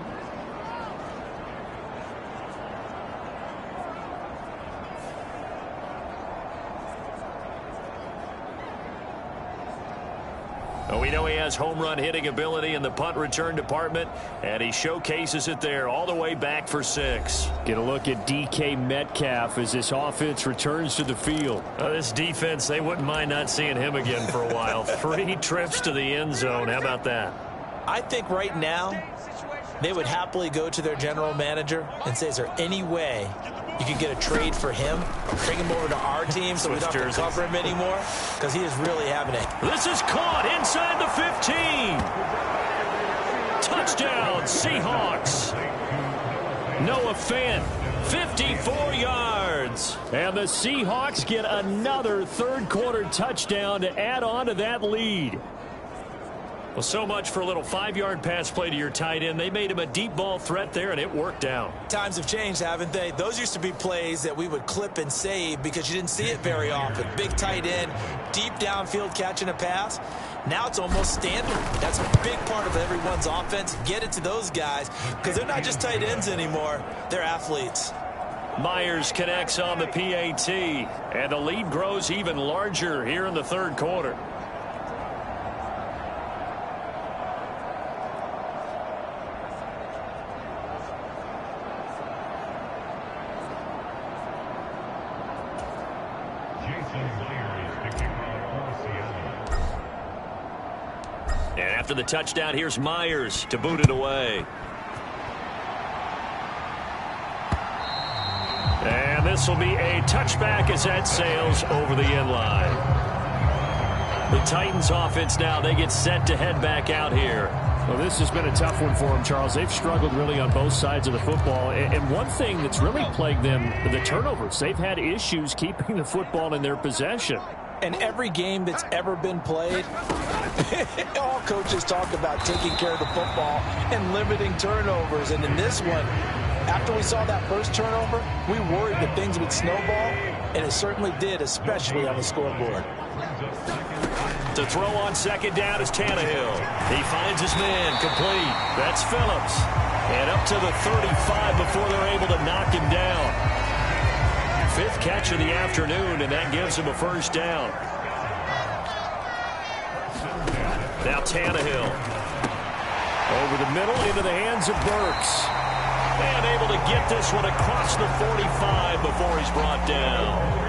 We know he has home run hitting ability in the punt return department, and he showcases it there all the way back for 6. Get a look at DK Metcalf as this offense returns to the field. This defense, they wouldn't mind not seeing him again for a while. 3 trips to the end zone. How about that? I think right now they would happily go to their general manager and say, is there any way you can get a trade for him, bring him over to our team so we don't have to cover him anymore? Because he is really having it. This is caught inside the 15. Touchdown, Seahawks. Noah Fant, 54 yards. And the Seahawks get another 3rd quarter touchdown to add on to that lead. Well, so much for a little 5-yard pass play to your tight end. They made him a deep ball threat there, and it worked out. Times have changed, haven't they? Those used to be plays that we would clip and save because you didn't see it very often. Big tight end, deep downfield catching a pass. Now it's almost standard. That's a big part of everyone's offense. Get it to those guys because they're not just tight ends anymore. They're athletes. Myers connects on the PAT, and the lead grows even larger here in the 3rd quarter. And after the touchdown, here's Myers to boot it away. And this will be a touchback as that sails over the end line. The Titans offense now, they get set to head back out here. Well, this has been a tough one for them, Charles. They've struggled really on both sides of the football. And one thing that's really plagued them, the turnovers. They've had issues keeping the football in their possession. And every game that's ever been played, all coaches talk about taking care of the football and limiting turnovers. And in this one, after we saw that first turnover, we worried that things would snowball, and it certainly did, especially on the scoreboard. To throw on second down is Tannehill. He finds his man complete. That's Phillips. And up to the 35 before they're able to knock him down. Fifth catch of the afternoon, and that gives him a first down. Now Tannehill. Over the middle into the hands of Burks. And able to get this one across the 45 before he's brought down.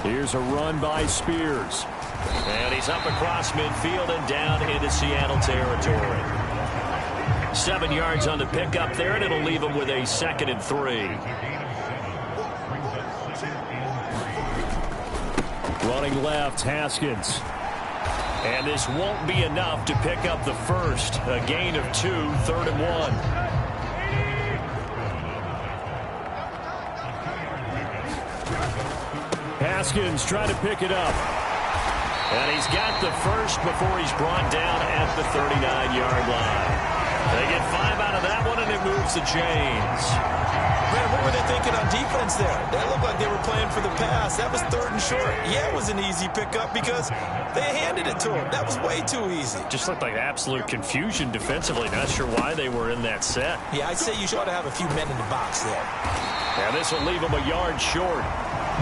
Here's a run by Spears. And he's up across midfield and down into Seattle territory. 7 yards on the pickup there, and it'll leave him with a 2nd and 3. Running left, Haskins. And this won't be enough to pick up the first. A gain of 2, 3rd and 1. Haskins trying to pick it up. And he's got the first before he's brought down at the 39-yard line. They get 5 out of that one, and it moves the chains. Man, what were they thinking on defense there? They looked like they were playing for the pass. That was 3rd and short. Yeah, it was an easy pickup because they handed it to him. That was way too easy. Just looked like absolute confusion defensively. Not sure why they were in that set. Yeah, I'd say you ought to have a few men in the box there. And this will leave him a yard short.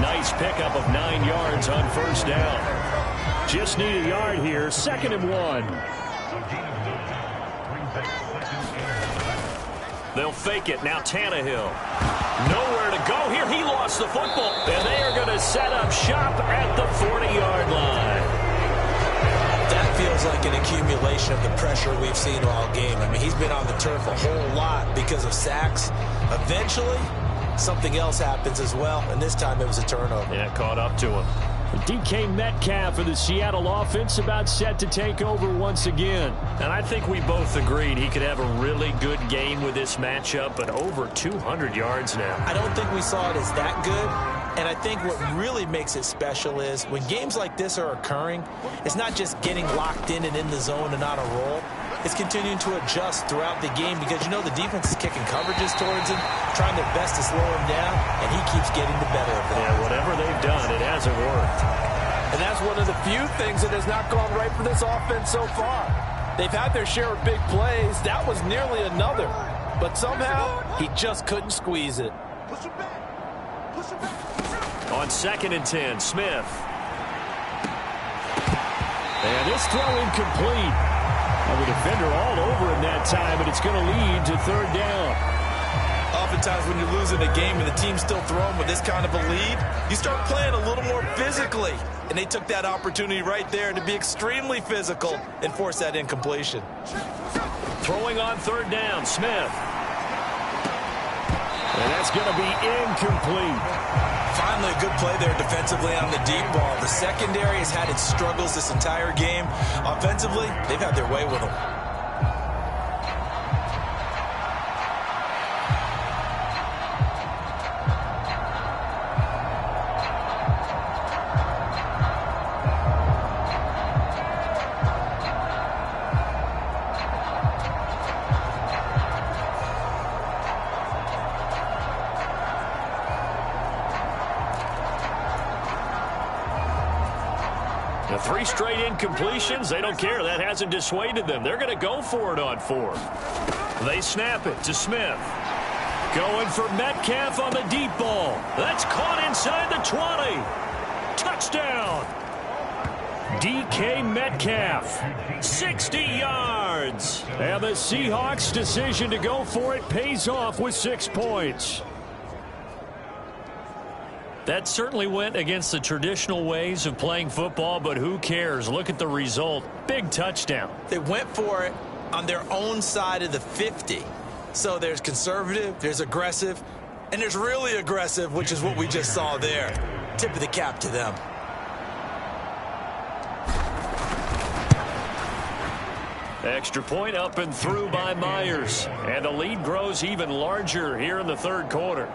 Nice pickup of 9 yards on first down. Just need a yard here. 2nd and 1. They'll fake it. Now Tannehill. Nowhere to go here. He lost the football. And they are going to set up shop at the 40-yard line. That feels like an accumulation of the pressure we've seen all game. I mean, he's been on the turf a whole lot because of sacks. Eventually, something else happens as well, and this time it was a turnover. Yeah, caught up to him. DK Metcalf of the Seattle offense about set to take over once again. And I think we both agreed he could have a really good game with this matchup, but over 200 yards now. I don't think we saw it as that good, and I think what really makes it special is when games like this are occurring, it's not just getting locked in and in the zone and on a roll. It's continuing to adjust throughout the game because, you know, the defense is kicking coverages towards him, trying their best to slow him down, and he keeps getting the better of that. Yeah, whatever they've done, it hasn't worked. And that's one of the few things that has not gone right for this offense so far. They've had their share of big plays. That was nearly another. But somehow, he just couldn't squeeze it. On 2nd and 10, Smith. And this throw incomplete. The defender all over him that time, but it's going to lead to 3rd down. Oftentimes when you're losing a game and the team's still throwing with this kind of a lead, you start playing a little more physically. And they took that opportunity right there to be extremely physical and force that incompletion. Throwing on 3rd down, Smith. And that's going to be incomplete. Finally, a good play there defensively on the deep ball. The secondary has had its struggles this entire game. Offensively, they've had their way with them. The 3 straight incompletions, they don't care. That hasn't dissuaded them. They're going to go for it on 4th. They snap it to Smith. Going for Metcalf on the deep ball. That's caught inside the 20. Touchdown. DK Metcalf, 60 yards. And the Seahawks' decision to go for it pays off with 6 points. That certainly went against the traditional ways of playing football, but who cares? Look at the result. Big touchdown. They went for it on their own side of the 50. So there's conservative, there's aggressive, and there's really aggressive, which is what we just saw there. Tip of the cap to them. Extra point up and through by Myers. And the lead grows even larger here in the third quarter.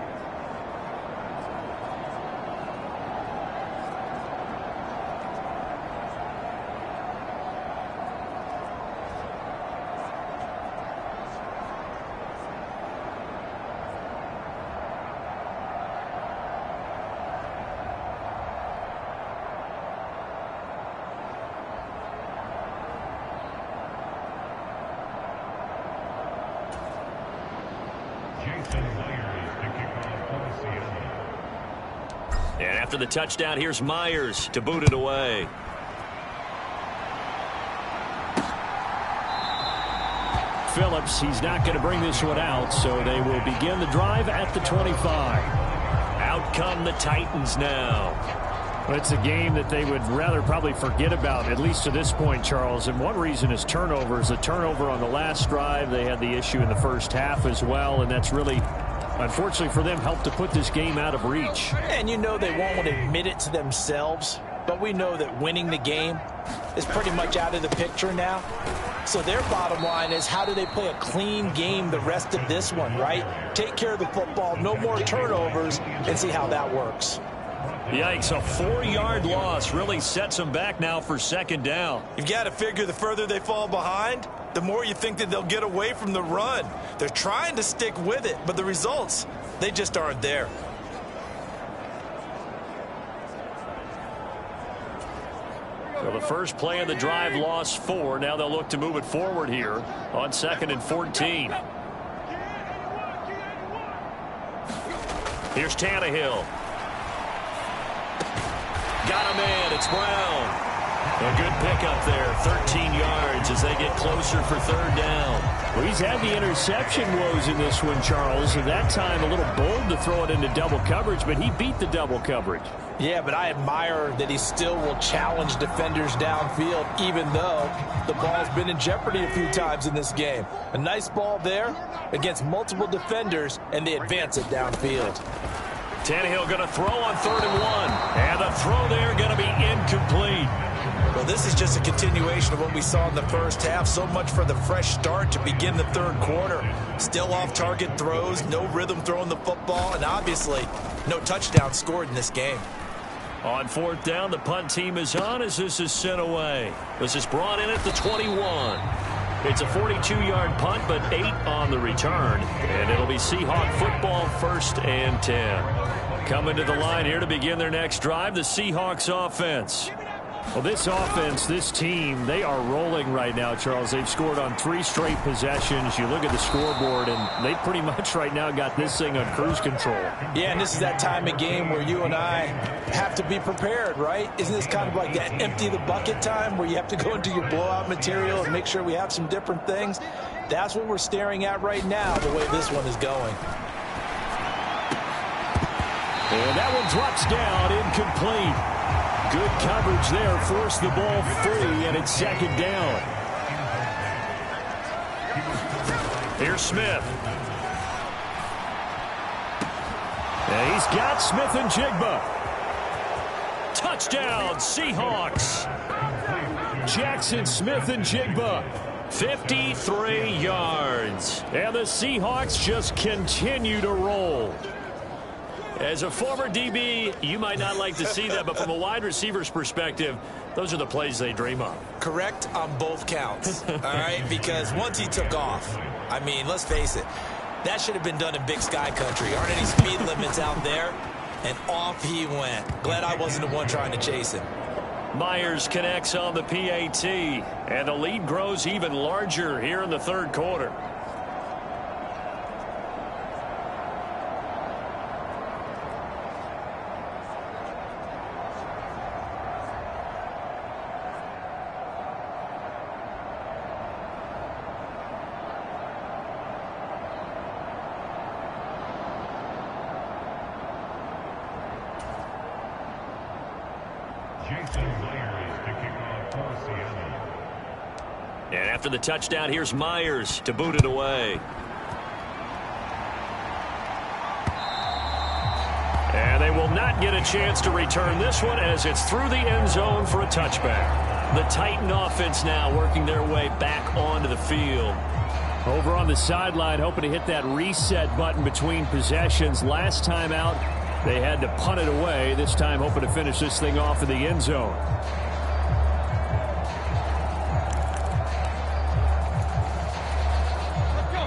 And after the touchdown, here's Myers to boot it away. Phillips, he's not going to bring this one out, so they will begin the drive at the 25. Out come the Titans now. Well, it's a game that they would rather probably forget about, at least to this point, Charles. And one reason is turnovers. A turnover on the last drive. They had the issue in the first half as well, and that's really, unfortunately for them, helped to put this game out of reach. And you know they won't admit it to themselves, but we know that winning the game is pretty much out of the picture now. So their bottom line is, how do they play a clean game the rest of this one, right? Take care of the football, no more turnovers, and see how that works. Yikes, a 4-yard loss really sets them back now for second down. You've got to figure the further they fall behind, the more you think that they'll get away from the run. They're trying to stick with it, but the results, they just aren't there. So the first play of the drive lost 4. Now they'll look to move it forward here on 2nd and 14. Here's Tannehill. Got him in. It's Brown. A good pickup there. 13 yards as they get closer for third down. Well, he's had the interception woes in this one, Charles. And that time a little bold to throw it into double coverage, but he beat the double coverage. Yeah, but I admire that he still will challenge defenders downfield, even though the ball's been in jeopardy a few times in this game. A nice ball there against multiple defenders, and they advance it downfield. Tannehill going to throw on 3rd and 1. And the throw there going to be incomplete. Well, this is just a continuation of what we saw in the first half. So much for the fresh start to begin the third quarter. Still off-target throws, no rhythm throwing the football, and obviously no touchdown scored in this game. On 4th down, the punt team is on as this is sent away. This is brought in at the 21. It's a 42-yard punt, but 8 on the return. And it'll be Seahawk football, 1st and 10. Coming to the line here to begin their next drive, the Seahawks offense. Well, this offense, this team, they are rolling right now, Charles. They've scored on 3 straight possessions. You look at the scoreboard, and they pretty much right now got this thing on cruise control. Yeah, and this is that time of game where you and I have to be prepared, right? Isn't this kind of like that empty the bucket time where you have to go into your blowout material and make sure we have some different things? That's what we're staring at right now, the way this one is going. And that one drops down, incomplete. Good coverage there, forced the ball free, and it's 2nd down. Here's Smith. And he's got Smith and Jigba. Touchdown, Seahawks. Jackson Smith and Jigba. 53 yards. And the Seahawks just continue to roll. As a former DB, you might not like to see that, but from a wide receiver's perspective, those are the plays they dream of. Correct on both counts, all right? Because once he took off, I mean, let's face it, that should have been done in Big Sky country. Aren't any speed limits out there? And off he went. Glad I wasn't the one trying to chase him. Myers connects on the PAT, and the lead grows even larger here in the third quarter. And after the touchdown, here's Myers to boot it away. And they will not get a chance to return this one as it's through the end zone for a touchback. The Titan offense now working their way back onto the field. Over on the sideline, hoping to hit that reset button between possessions. Last time out, they had to punt it away. This time hoping to finish this thing off in the end zone.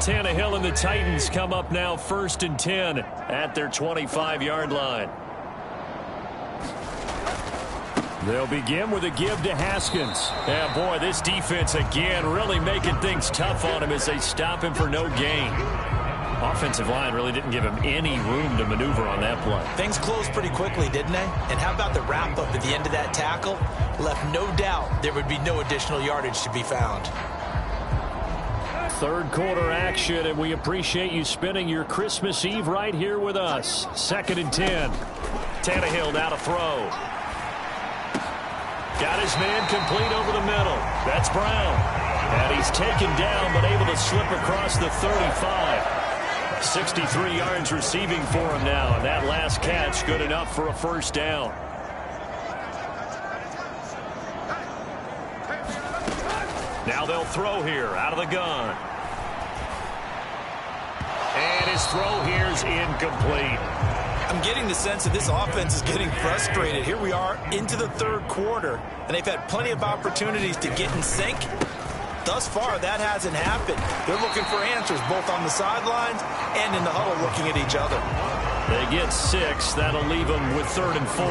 Tannehill and the Titans come up now 1st and 10 at their 25-yard line. They'll begin with a give to Haskins. Yeah, boy, this defense again really making things tough on him as they stop him for no gain. Offensive line really didn't give him any room to maneuver on that play. Things closed pretty quickly, didn't they? And how about the wrap-up at the end of that tackle? Left no doubt there would be no additional yardage to be found. Third quarter action, and we appreciate you spending your Christmas Eve right here with us. 2nd and 10. Tannehill now to throw. Got his man complete over the middle. That's Brown. And he's taken down, but able to slip across the 35. 63 yards receiving for him now, and that last catch good enough for a first down. Now they'll throw here out of the gun. And his throw here is incomplete. I'm getting the sense that this offense is getting frustrated. Here we are into the third quarter, and they've had plenty of opportunities to get in sync. Thus far, that hasn't happened. They're looking for answers both on the sidelines and in the huddle looking at each other. They get 6. That'll leave them with 3rd and 4.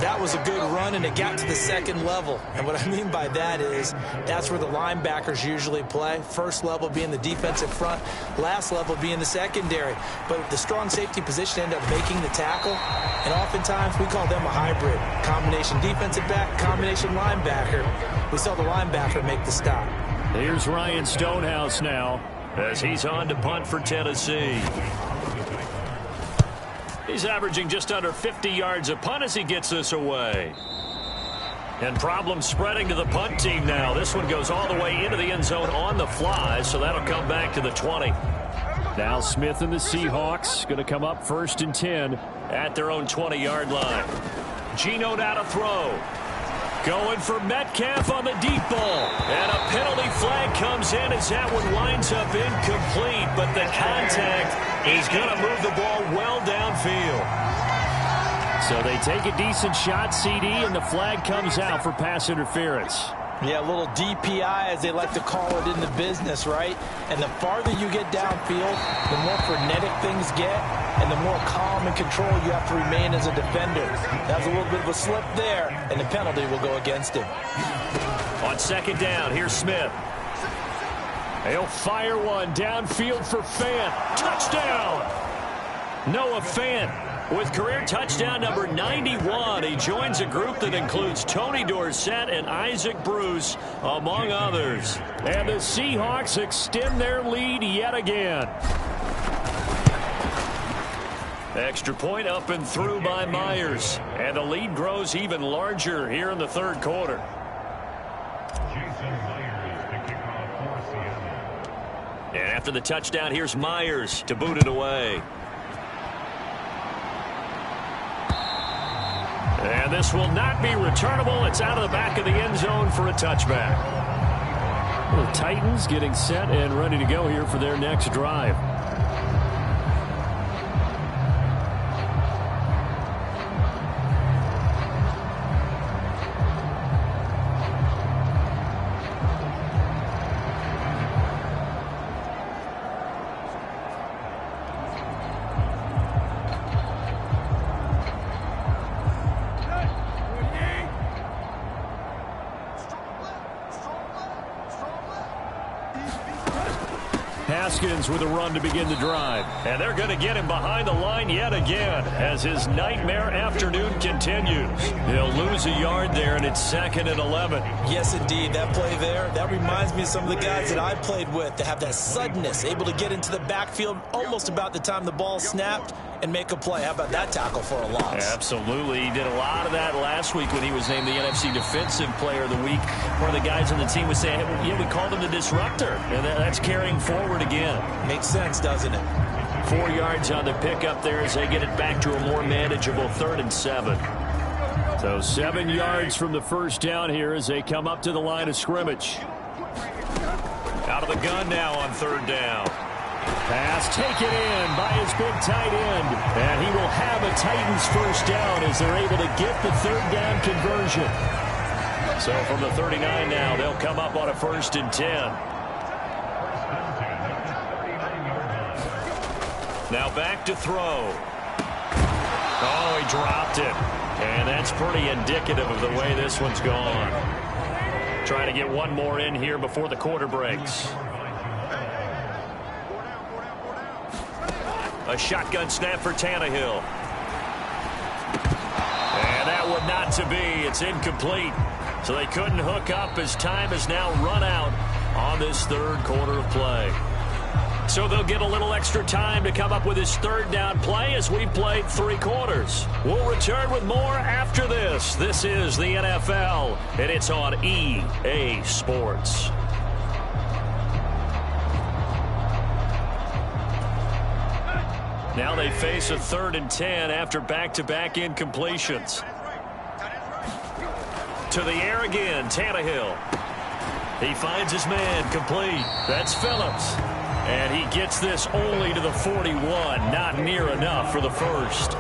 That was a good run, and it got to the second level. And what I mean by that is that's where the linebackers usually play. First level being the defensive front, last level being the secondary. But the strong safety position ended up making the tackle, and oftentimes we call them a hybrid. Combination defensive back, combination linebacker. We saw the linebacker make the stop. Here's Ryan Stonehouse now as he's on to punt for Tennessee. He's averaging just under 50 yards a punt as he gets this away. And problems spreading to the punt team now. This one goes all the way into the end zone on the fly, so that'll come back to the 20. Now Smith and the Seahawks going to come up 1st and 10 at their own 20-yard line. Geno now to throw. Going for Metcalf on the deep ball. And a penalty flag comes in as that one winds up incomplete. But the contact is going to move the ball well downfield. So they take a decent shot, CD, and the flag comes out for pass interference. Yeah, a little DPI, as they like to call it in the business, right? And the farther you get downfield, the more frenetic things get, and the more calm and control you have to remain as a defender. That was a little bit of a slip there, and the penalty will go against him. On 2nd down, here's Smith. He'll fire one downfield for Fant. Touchdown! Noah Fant with career touchdown number 91. He joins a group that includes Tony Dorsett and Isaac Bruce, among others. And the Seahawks extend their lead yet again. Extra point up and through by Myers. And the lead grows even larger here in the third quarter. And after the touchdown, here's Myers to boot it away. And this will not be returnable. It's out of the back of the end zone for a touchback. The Titans getting set and ready to go here for their next drive. Haskins with a run to begin the drive. And they're going to get him behind the line yet again as his nightmare afternoon continues. He'll lose a yard there, and it's 2nd and 11. Yes, indeed. That play there, that reminds me of some of the guys that I played with that have that suddenness, able to get into the backfield almost about the time the ball snapped and make a play. How about that tackle for a loss? Absolutely. He did a lot of that last week when he was named the NFC Defensive Player of the Week. One of the guys on the team was saying, hey, yeah, we called him the disruptor. And that's carrying forward again. Makes sense, doesn't it? 4 yards on the pickup there as they get it back to a more manageable 3rd and 7. So 7 yards from the first down here as they come up to the line of scrimmage. Out of the gun now on 3rd down. Pass taken in by his big tight end. And he will have a Titans first down as they're able to get the 3rd down conversion. So from the 39 now, they'll come up on a 1st and 10. Now back to throw. Oh, he dropped it. And that's pretty indicative of the way this one's gone. Trying to get one more in here before the quarter breaks. A shotgun snap for Tannehill. And that would not to be. It's incomplete. So they couldn't hook up as time has now run out on this 3rd quarter of play. So they'll get a little extra time to come up with his 3rd down play as we played 3 quarters. We'll return with more after this. This is the NFL, and it's on EA Sports. Now they face a 3rd and 10 after back-to-back incompletions. To the air again, Tannehill. He finds his man, complete. That's Phillips. And he gets this only to the 41, not near enough for the first.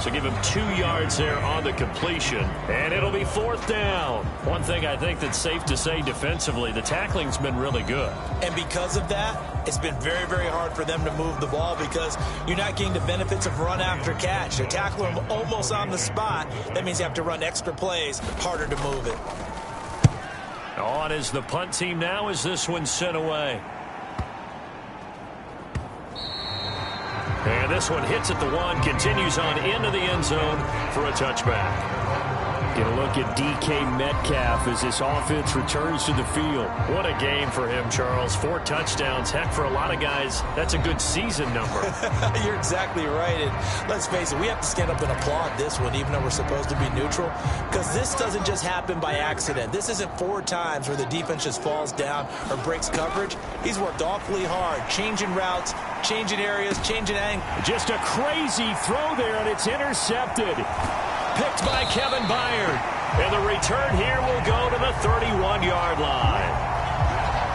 So give him 2 yards there on the completion, and it'll be 4th down. One thing I think that's safe to say defensively, the tackling's been really good. And because of that, it's been very, very hard for them to move the ball because you're not getting the benefits of run after catch. They're tackling them almost on the spot. That means you have to run extra plays, harder to move it. On is the punt team now as this one's sent away. And this one hits at the 1, continues on into the end zone for a touchback. Get a look at DK Metcalf as this offense returns to the field. What a game for him, Charles. 4 touchdowns. Heck, for a lot of guys, that's a good season number. You're exactly right. And let's face it, we have to stand up and applaud this one, even though we're supposed to be neutral, because this doesn't just happen by accident. This isn't 4 times where the defense just falls down or breaks coverage. He's worked awfully hard, changing routes, changing areas, changing angles. Just a crazy throw there, and it's intercepted. Picked by Kevin Byard. And the return here will go to the 31-yard line.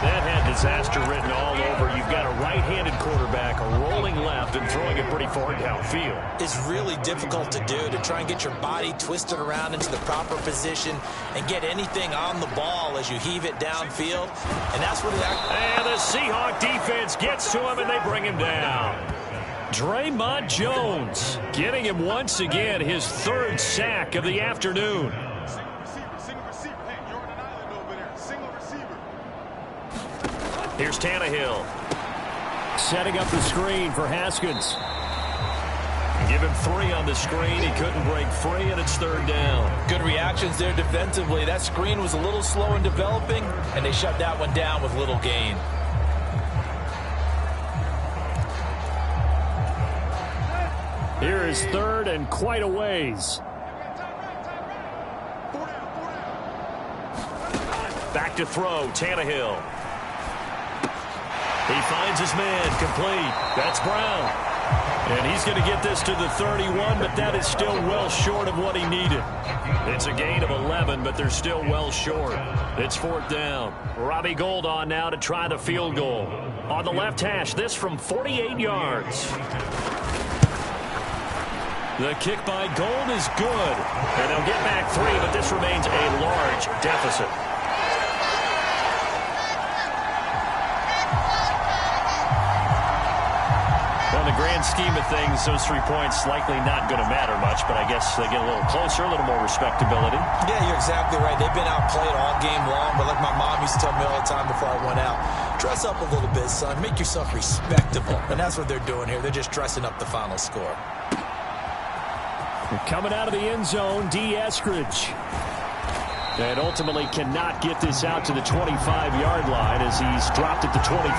That had disaster written all over. You've got a right-handed quarterback rolling left and throwing it pretty far downfield. It's really difficult to do, to try and get your body twisted around into the proper position and get anything on the ball as you heave it downfield. And that's what And the Seahawk defense gets to him, and they bring him down. Draymond Jones getting him once again his 3rd sack of the afternoon. Here's Tannehill. Setting up the screen for Haskins. Give him 3 on the screen. He couldn't break free, and it's 3rd down. Good reactions there defensively. That screen was a little slow in developing, and they shut that one down with little gain. Here is 3rd and quite a ways. Back to throw, Tannehill. He finds his man, complete. That's Brown. And he's going to get this to the 31, but that is still well short of what he needed. It's a gain of 11, but they're still well short. It's 4th down. Robbie Gould on now to try the field goal. On the left hash, this from 48 yards. The kick by Gould is good. And they'll get back 3, but this remains a large deficit. On the grand scheme of things, those 3 points likely not going to matter much, but I guess they get a little closer, a little more respectability. Yeah, you're exactly right. They've been outplayed all game long, but like my mom used to tell me all the time before I went out, dress up a little bit, son. Make yourself respectable. And that's what they're doing here. They're just dressing up the final score. Coming out of the end zone, D. Eskridge. And ultimately cannot get this out to the 25-yard line as he's dropped at the 23.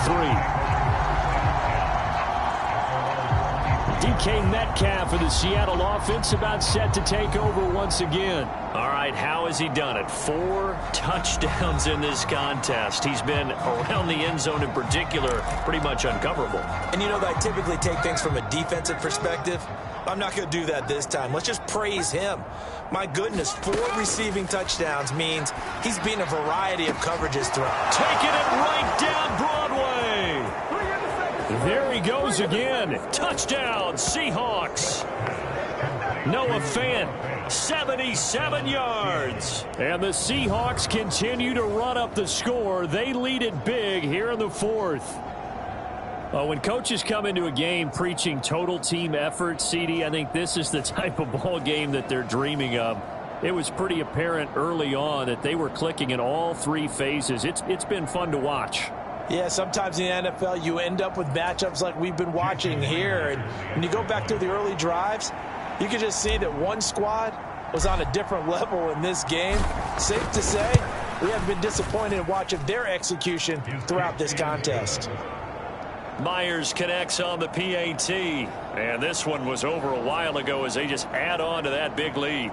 DK DK Metcalf of the Seattle offense about set to take over once again. All right, how has he done it? 4 touchdowns in this contest. He's been around the end zone in particular, pretty much uncoverable. And you know that I typically take things from a defensive perspective. I'm not going to do that this time. Let's just praise him. My goodness, 4 receiving touchdowns means he's been a variety of coverages throughout. Taking it right down Broadway. There he goes again. Touchdown, Seahawks. Noah Fant, 77 yards. And the Seahawks continue to run up the score. They lead it big here in the 4th. When coaches come into a game preaching total team effort, CD, I think this is the type of ball game that they're dreaming of. It was pretty apparent early on that they were clicking in all 3 phases. It's been fun to watch. Yeah, sometimes in the NFL you end up with matchups like we've been watching here. And when you go back to the early drives, you can just see that one squad was on a different level in this game. Safe to say, we haven't been disappointed in watching their execution throughout this contest. Myers connects on the PAT. And this one was over a while ago as they just add on to that big lead.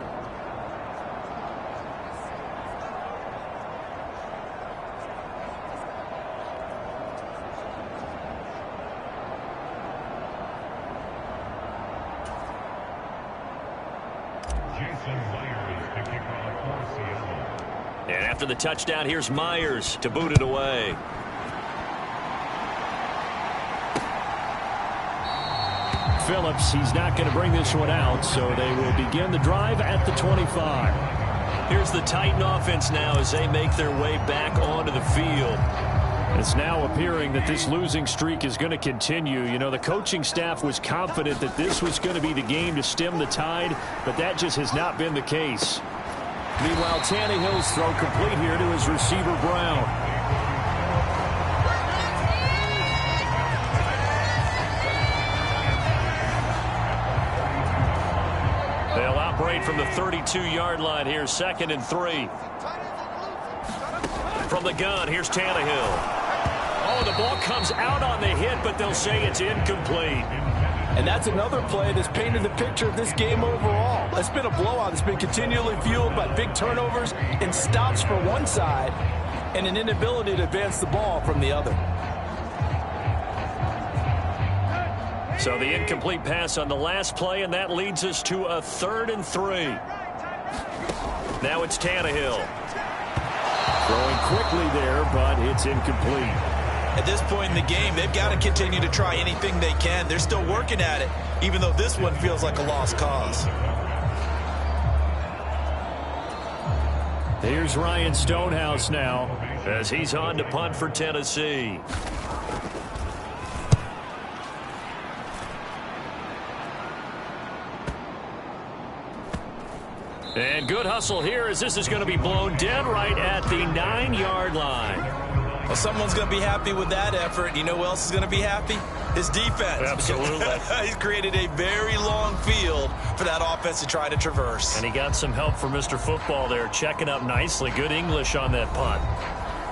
And after the touchdown, here's Myers to boot it away. Phillips, he's not going to bring this one out, so they will begin the drive at the 25. Here's the Titan offense now as they make their way back onto the field. It's now appearing that this losing streak is going to continue. You know, the coaching staff was confident that this was going to be the game to stem the tide, but that just has not been the case. Meanwhile, Tannehill's throw complete here to his receiver, Brown. They'll operate from the 32-yard line here, 2nd and 3. From the gun, here's Tannehill. Oh, the ball comes out on the hit, but they'll say it's incomplete. And that's another play that's painted the picture of this game overall. It's been a blowout. It's been continually fueled by big turnovers and stops for one side and an inability to advance the ball from the other. So the incomplete pass on the last play, and that leads us to a 3rd and 3. Now it's Tannehill. Throwing quickly there, but it's incomplete. At this point in the game, they've got to continue to try anything they can. They're still working at it, even though this one feels like a lost cause. Here's Ryan Stonehouse now as he's on to punt for Tennessee. And good hustle here as this is going to be blown dead right at the 9-yard line. Well, someone's going to be happy with that effort. You know who else is going to be happy? His defense. Absolutely. He's created a very long field for that offense to try to traverse. And he got some help from Mr. Football there, checking up nicely. Good English on that punt.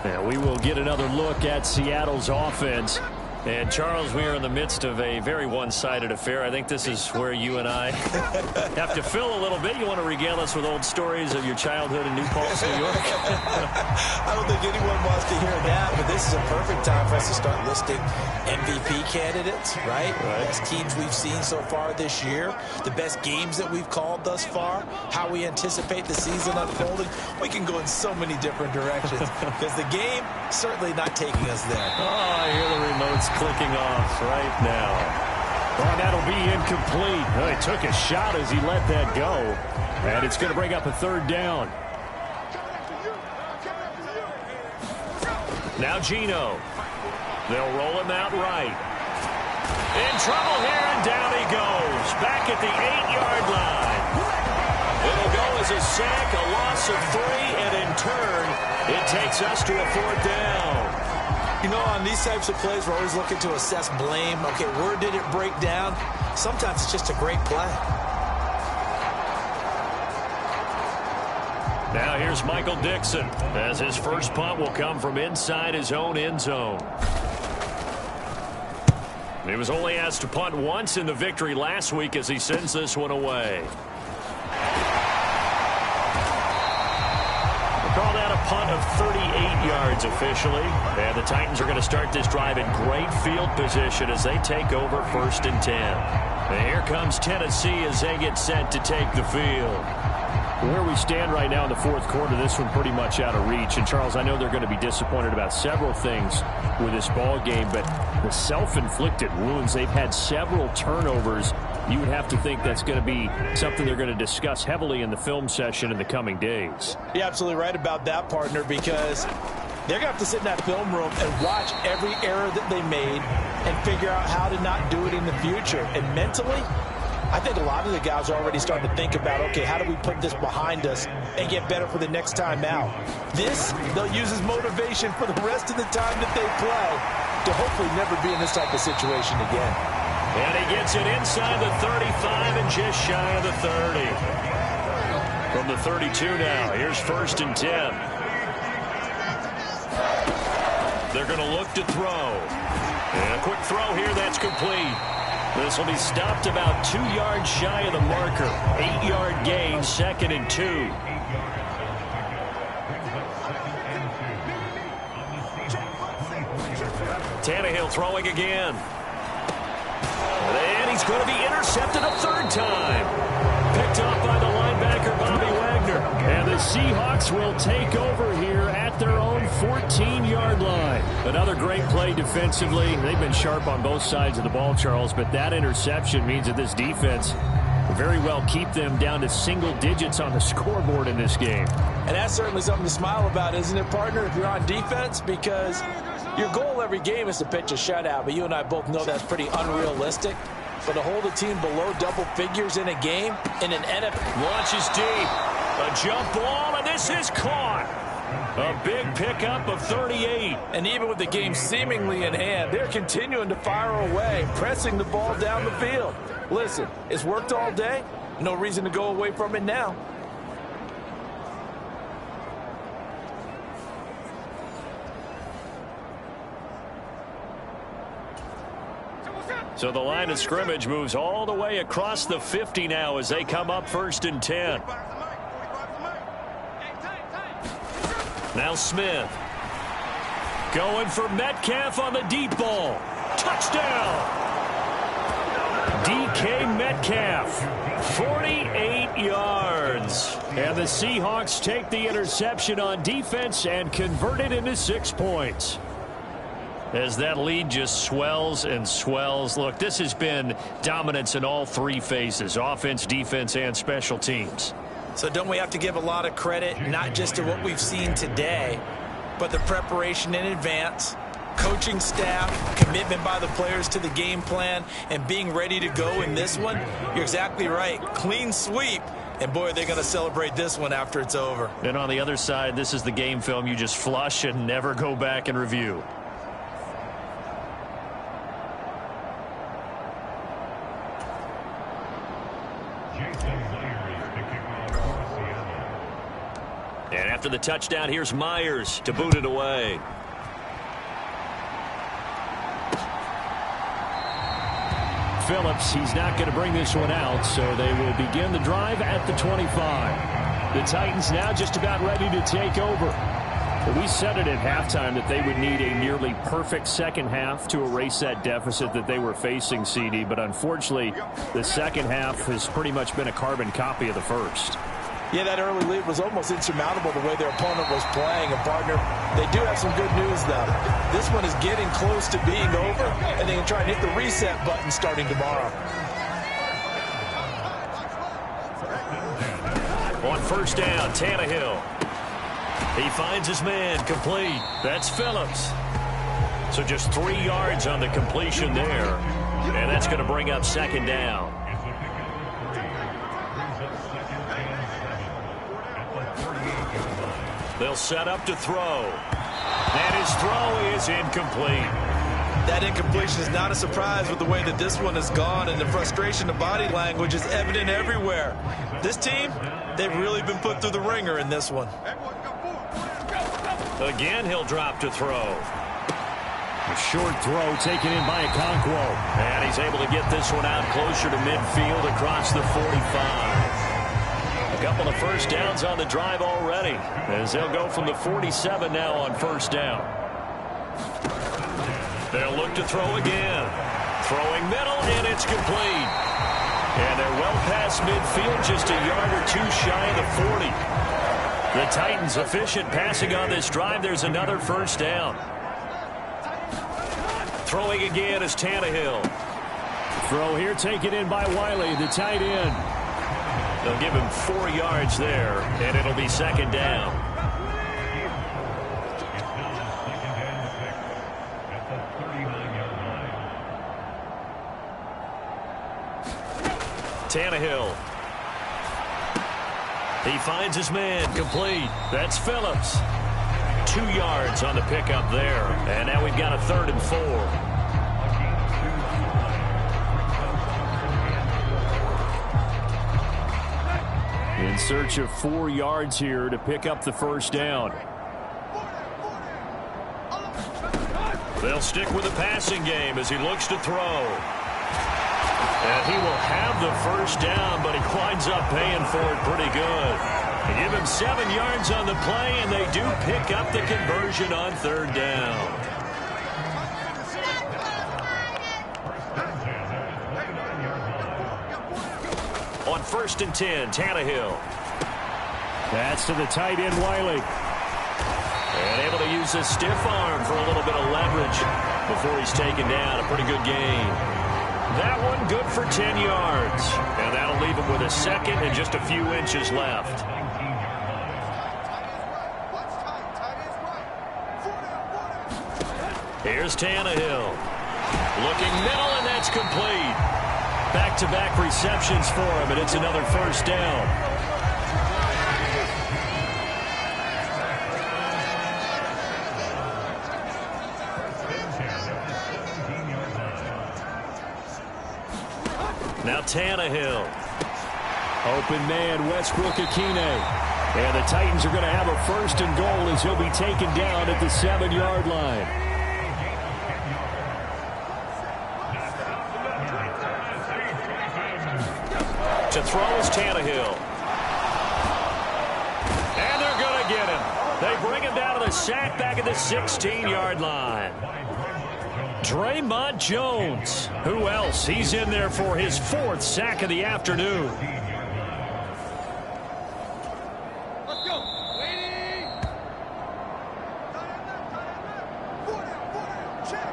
And we will get another look at Seattle's offense. And, Charles, we are in the midst of a very one-sided affair. I think this is where you and I have to fill a little bit. You want to regale us with old stories of your childhood in New Paltz, New York? I don't think anyone wants to hear that, but this is a perfect time for us to start listing MVP candidates, right? Best teams we've seen so far this year, the best games that we've called thus far, how we anticipate the season unfolding. We can go in so many different directions because the game certainly not taking us there. Oh, I hear the remote's clicking off right now. Oh, that'll be incomplete. Oh, he took a shot as he let that go. And it's going to bring up a 3rd down. Now Geno. They'll roll him out right. In trouble here, and down he goes. Back at the 8-yard line. It'll go as a sack, a loss of 3, and in turn, it takes us to a 4th down. You know, on these types of plays, we're always looking to assess blame. Okay, where did it break down? Sometimes it's just a great play. Now here's Michael Dixon as his first punt will come from inside his own end zone. He was only asked to punt once in the victory last week as he sends this one away. Call that a punt of 38 yards officially. And the Titans are going to start this drive in great field position as they take over 1st and 10. And here comes Tennessee as they get set to take the field. Where we stand right now in the 4th quarter, this one pretty much out of reach. And, Charles, I know they're going to be disappointed about several things with this ball game, but the self-inflicted wounds, they've had several turnovers. You would have to think that's going to be something they're going to discuss heavily in the film session in the coming days. You're absolutely right about that, partner, because they're going to have to sit in that film room and watch every error that they made and figure out how to not do it in the future. And mentally, I think a lot of the guys are already starting to think about, okay, how do we put this behind us and get better for the next time out? This, they'll use as motivation for the rest of the time that they play to hopefully never be in this type of situation again. And he gets it inside the 35 and just shy of the 30. From the 32 now, here's 1st and 10. They're going to look to throw. And a quick throw here, that's complete. This will be stopped about 2 yards shy of the marker. 8-yard gain, 2nd and 2. Tannehill throwing again. And he's going to be intercepted a 3rd time. Picked off by the linebacker, Bobby Wagner. And the Seahawks will take over here at their own 14-yard line. Another great play defensively. They've been sharp on both sides of the ball, Charles, but that interception means that this defense will very well keep them down to single digits on the scoreboard in this game. And that's certainly something to smile about, isn't it, partner, if you're on defense? Because your goal every game is to pitch a shutout, but you and I both know that's pretty unrealistic. But to hold a team below double figures in a game, in an NFL. Launches deep. A jump ball, and this is caught. A big pickup of 38. And even with the game seemingly in hand, they're continuing to fire away, pressing the ball down the field. Listen, it's worked all day. No reason to go away from it now. So the line of scrimmage moves all the way across the 50 now as they come up 1st and 10. Now Smith. Going for Metcalf on the deep ball. Touchdown! DK Metcalf. 48 yards. And the Seahawks take the interception on defense and convert it into 6 points. As that lead just swells and swells. Look, this has been dominance in all 3 phases, offense, defense, and special teams. So don't we have to give a lot of credit, not just to what we've seen today, but the preparation in advance, coaching staff, commitment by the players to the game plan, and being ready to go in this one? You're exactly right. Clean sweep. And, boy, they're going to celebrate this one after it's over. And on the other side, this is the game film you just flush and never go back and review. And after the touchdown, here's Myers to boot it away. Phillips, he's not going to bring this one out, so they will begin the drive at the 25. The Titans now just about ready to take over. We said it at halftime that they would need a nearly perfect second half to erase that deficit that they were facing, CD, but unfortunately, the second half has pretty much been a carbon copy of the first. Yeah, that early lead was almost insurmountable the way their opponent was playing. And, partner, they do have some good news, though. This one is getting close to being over, and they can try and hit the reset button starting tomorrow. On 1st down, Tannehill. He finds his man, complete. That's Phillips. So just 3 yards on the completion there. And that's going to bring up 2nd down. They'll set up to throw. And his throw is incomplete. That incompletion is not a surprise with the way that this one has gone, and the frustration of body language is evident everywhere. This team, they've really been put through the ringer in this one. Again, he'll drop to throw. short throw taken in by Kohlman. And he's able to get this one out closer to midfield across the 45. A couple of first downs on the drive already, as they'll go from the 47 now on first down. They'll look to throw again. Throwing middle, and it's complete. And they're well past midfield, just a yard or two shy of the 40. The Titans efficient passing on this drive. There's another first down. Throwing again is Tannehill. Throw here taken in by Wiley, the tight end. They'll give him 4 yards there, and it'll be second down. Tannehill. He finds his man, complete. That's Phillips. 2 yards on the pickup there, and now we've got a 3rd and 4. In search of 4 yards here to pick up the first down. They'll stick with the passing game as he looks to throw. And he will have the first down, but he winds up paying for it pretty good. They give him 7 yards on the play, and they do pick up the conversion on 3rd down. On 1st and 10, Tannehill. That's to the tight end, Wiley. And able to use his stiff arm for a little bit of leverage before he's taken down. A pretty good gain. That one good for 10 yards. And that'll leave him with a second and just a few inches left. Here's Tannehill. Looking middle, and that's complete. Back-to-back receptions for him, and it's another first down. Now Tannehill. Open man, Westbrook-Akine. And the Titans are going to have a 1st and goal as he'll be taken down at the 7-yard line. To throw is Tannehill. And they're going to get him. They bring him down to the sack back at the 16-yard line. Draymond Jones. Who else? He's in there for his 4th sack of the afternoon. Let's go. Waiting. Check.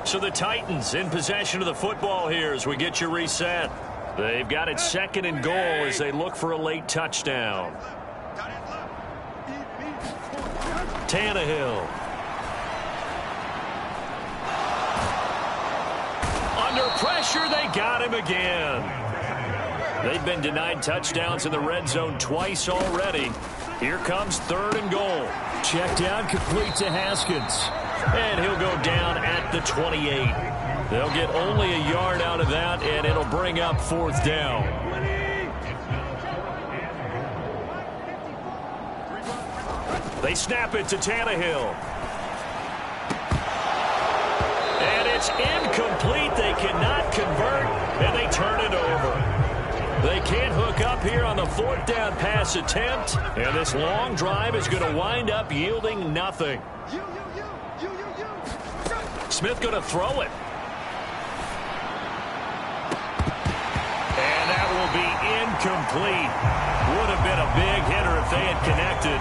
So the Titans in possession of the football here as we get you reset. They've got it 2nd and goal as they look for a late touchdown. Tannehill. Under pressure, they got him again. They've been denied touchdowns in the red zone twice already. Here comes 3rd and goal. Check down, complete to Haskins. And he'll go down at the 28. They'll get only a yard out of that, and it'll bring up 4th down. They snap it to Tannehill. And it's incomplete. They cannot convert, and they turn it over. They can't hook up here on the 4th down pass attempt, and this long drive is going to wind up yielding nothing. Smith going to throw it. And that will be incomplete. Would have been a big hitter if they had connected.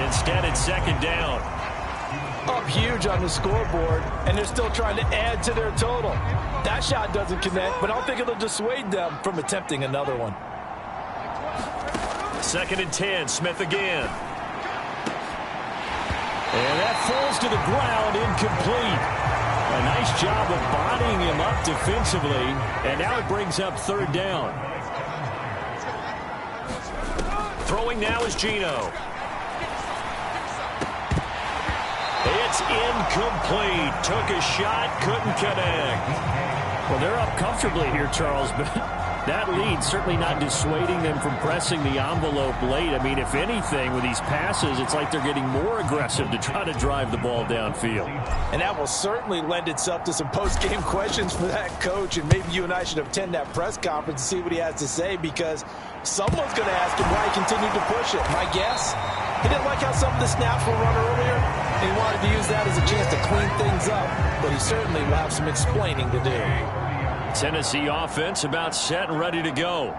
Instead, it's 2nd down. Up huge on the scoreboard, and they're still trying to add to their total. That shot doesn't connect, but I don't think it'll dissuade them from attempting another one. 2nd and 10, Smith again. And that falls to the ground, incomplete. A nice job of bodying him up defensively, and now it brings up 3rd down. Throwing now is Geno. It's incomplete. Took a shot, couldn't connect. Well, they're up comfortably here, Charles, but That lead certainly not dissuading them from pressing the envelope late. I mean, if anything, with these passes, it's like they're getting more aggressive to try to drive the ball downfield. And that will certainly lend itself to some post-game questions for that coach, and maybe you and I should attend that press conference and see what he has to say, because someone's going to ask him why he continued to push it. My guess, he didn't like how some of the snaps were run earlier, and he wanted to use that as a chance to clean things up, but he certainly will have some explaining to do. Tennessee offense about set and ready to go.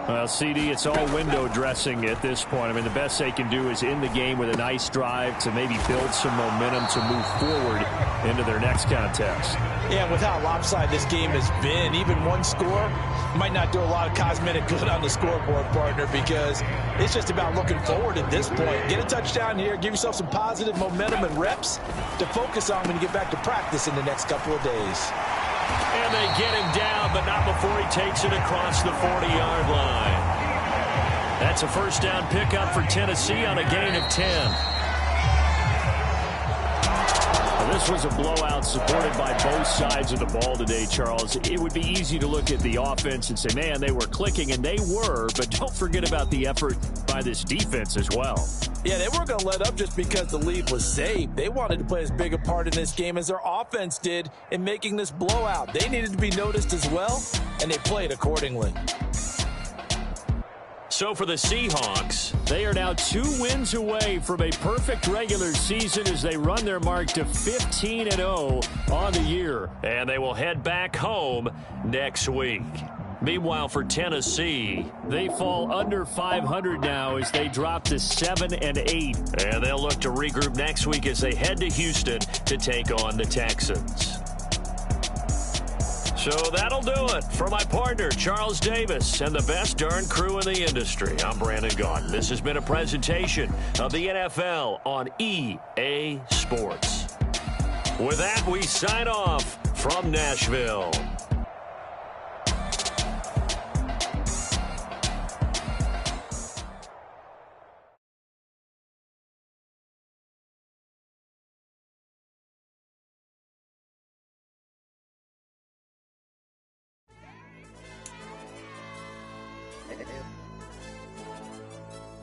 Well, CD, it's all window dressing at this point. I mean, the best they can do is end the game with a nice drive to maybe build some momentum to move forward into their next contest. Yeah, with how lopsided this game has been, even one score might not do a lot of cosmetic good on the scoreboard, partner, because it's just about looking forward at this point. Get a touchdown here, give yourself some positive momentum and reps to focus on when you get back to practice in the next couple of days. And they get him down, but not before he takes it across the 40-yard line. That's a first down pickup for Tennessee on a gain of 10. Well, this was a blowout supported by both sides of the ball today, Charles. It would be easy to look at the offense and say, man, they were clicking, and they were, but don't forget about the effort by this defense as well. Yeah, they weren't going to let up just because the lead was saved. They wanted to play as big a part in this game as their offense did in making this blowout. They needed to be noticed as well, and they played accordingly. So for the Seahawks, they are now 2 wins away from a perfect regular season as they run their mark to 15-0 on the year. And they will head back home next week. Meanwhile, for Tennessee, they fall under 500 now as they drop to 7-8. And they'll look to regroup next week as they head to Houston to take on the Texans. So that'll do it for my partner, Charles Davis, and the best darn crew in the industry. I'm Brandon Gaudin. This has been a presentation of the NFL on EA Sports. With that, we sign off from Nashville.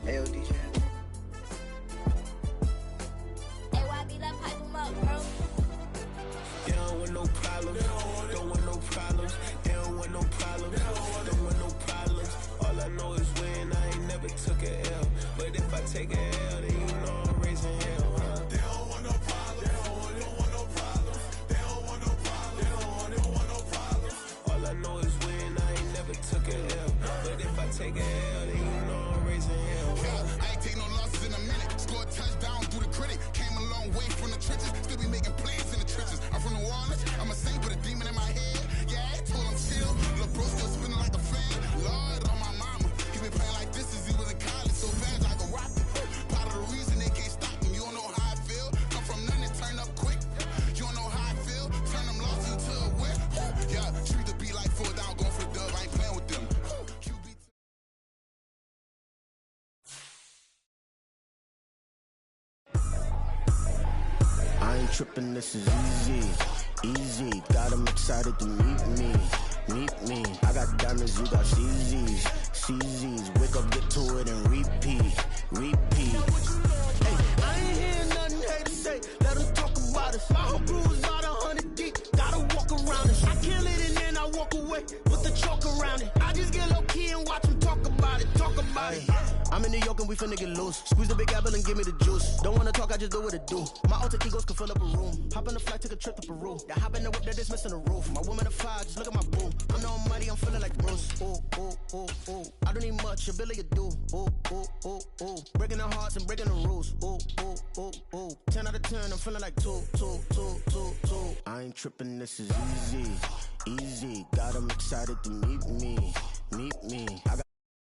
Hey, DJ. Hey, YB, let pipe him up, bro. They don't want no problems. Don't want no problems. They don't want no problems. Don't want no problems. All I know is win. I ain't never took a L. But if I take a L, then you know I'm raising hell, huh? They don't want no problems. They don't want no problems. They don't want no problems. They don't want no problems. All I know is win. I ain't never took a L. But if I take a L, then you know I'm raising hell. I ain't take no losses in a minute. Scored a touchdown through the critic. Came a long way from the trenches. Still be making plays in the trenches. I'm from New Orleans. I'm a saint with a demon in my head. Yeah, I told him chill. Lil' bro still spinning like a fan. Lord on my mama. He been playing like this since he was in college. So bad like a rocket. Part of the reason they can't stop him. You don't know how I feel. Come from nothing and turn up quick. You don't know how I feel. Turn them losses into a whip. Yeah, treat the beat like 4 down. Going for the dub. I ain't playing with them. I ain't tripping, this is easy, easy. Got 'em excited to meet me. I got diamonds, you got CZs. Wake up, get to it, and repeat. Hey, I ain't hearing nothing haters say. Let them talk about us. My whole crew is about 100 deep. Gotta walk around it. I kill it and then I walk away with the chalk around it. I just get low key and watch them talk about it. I'm in New York and we finna get loose. Squeeze the big apple and give me the juice. Don't wanna talk, I just do what it do. My alter egos can fill up a room. Hop on the flight, take a trip to Peru. Yeah, hop in the whip, that is missing the roof. My woman a fire, just look at my boo. I'm the almighty, I'm feeling like Bruce. Ooh. I don't need much, ability to do. Ooh. Breaking the hearts and breaking the rules. Ooh. 10 out of 10, I'm feeling like 2. I ain't tripping, this is easy. Got 'em excited to meet me. I got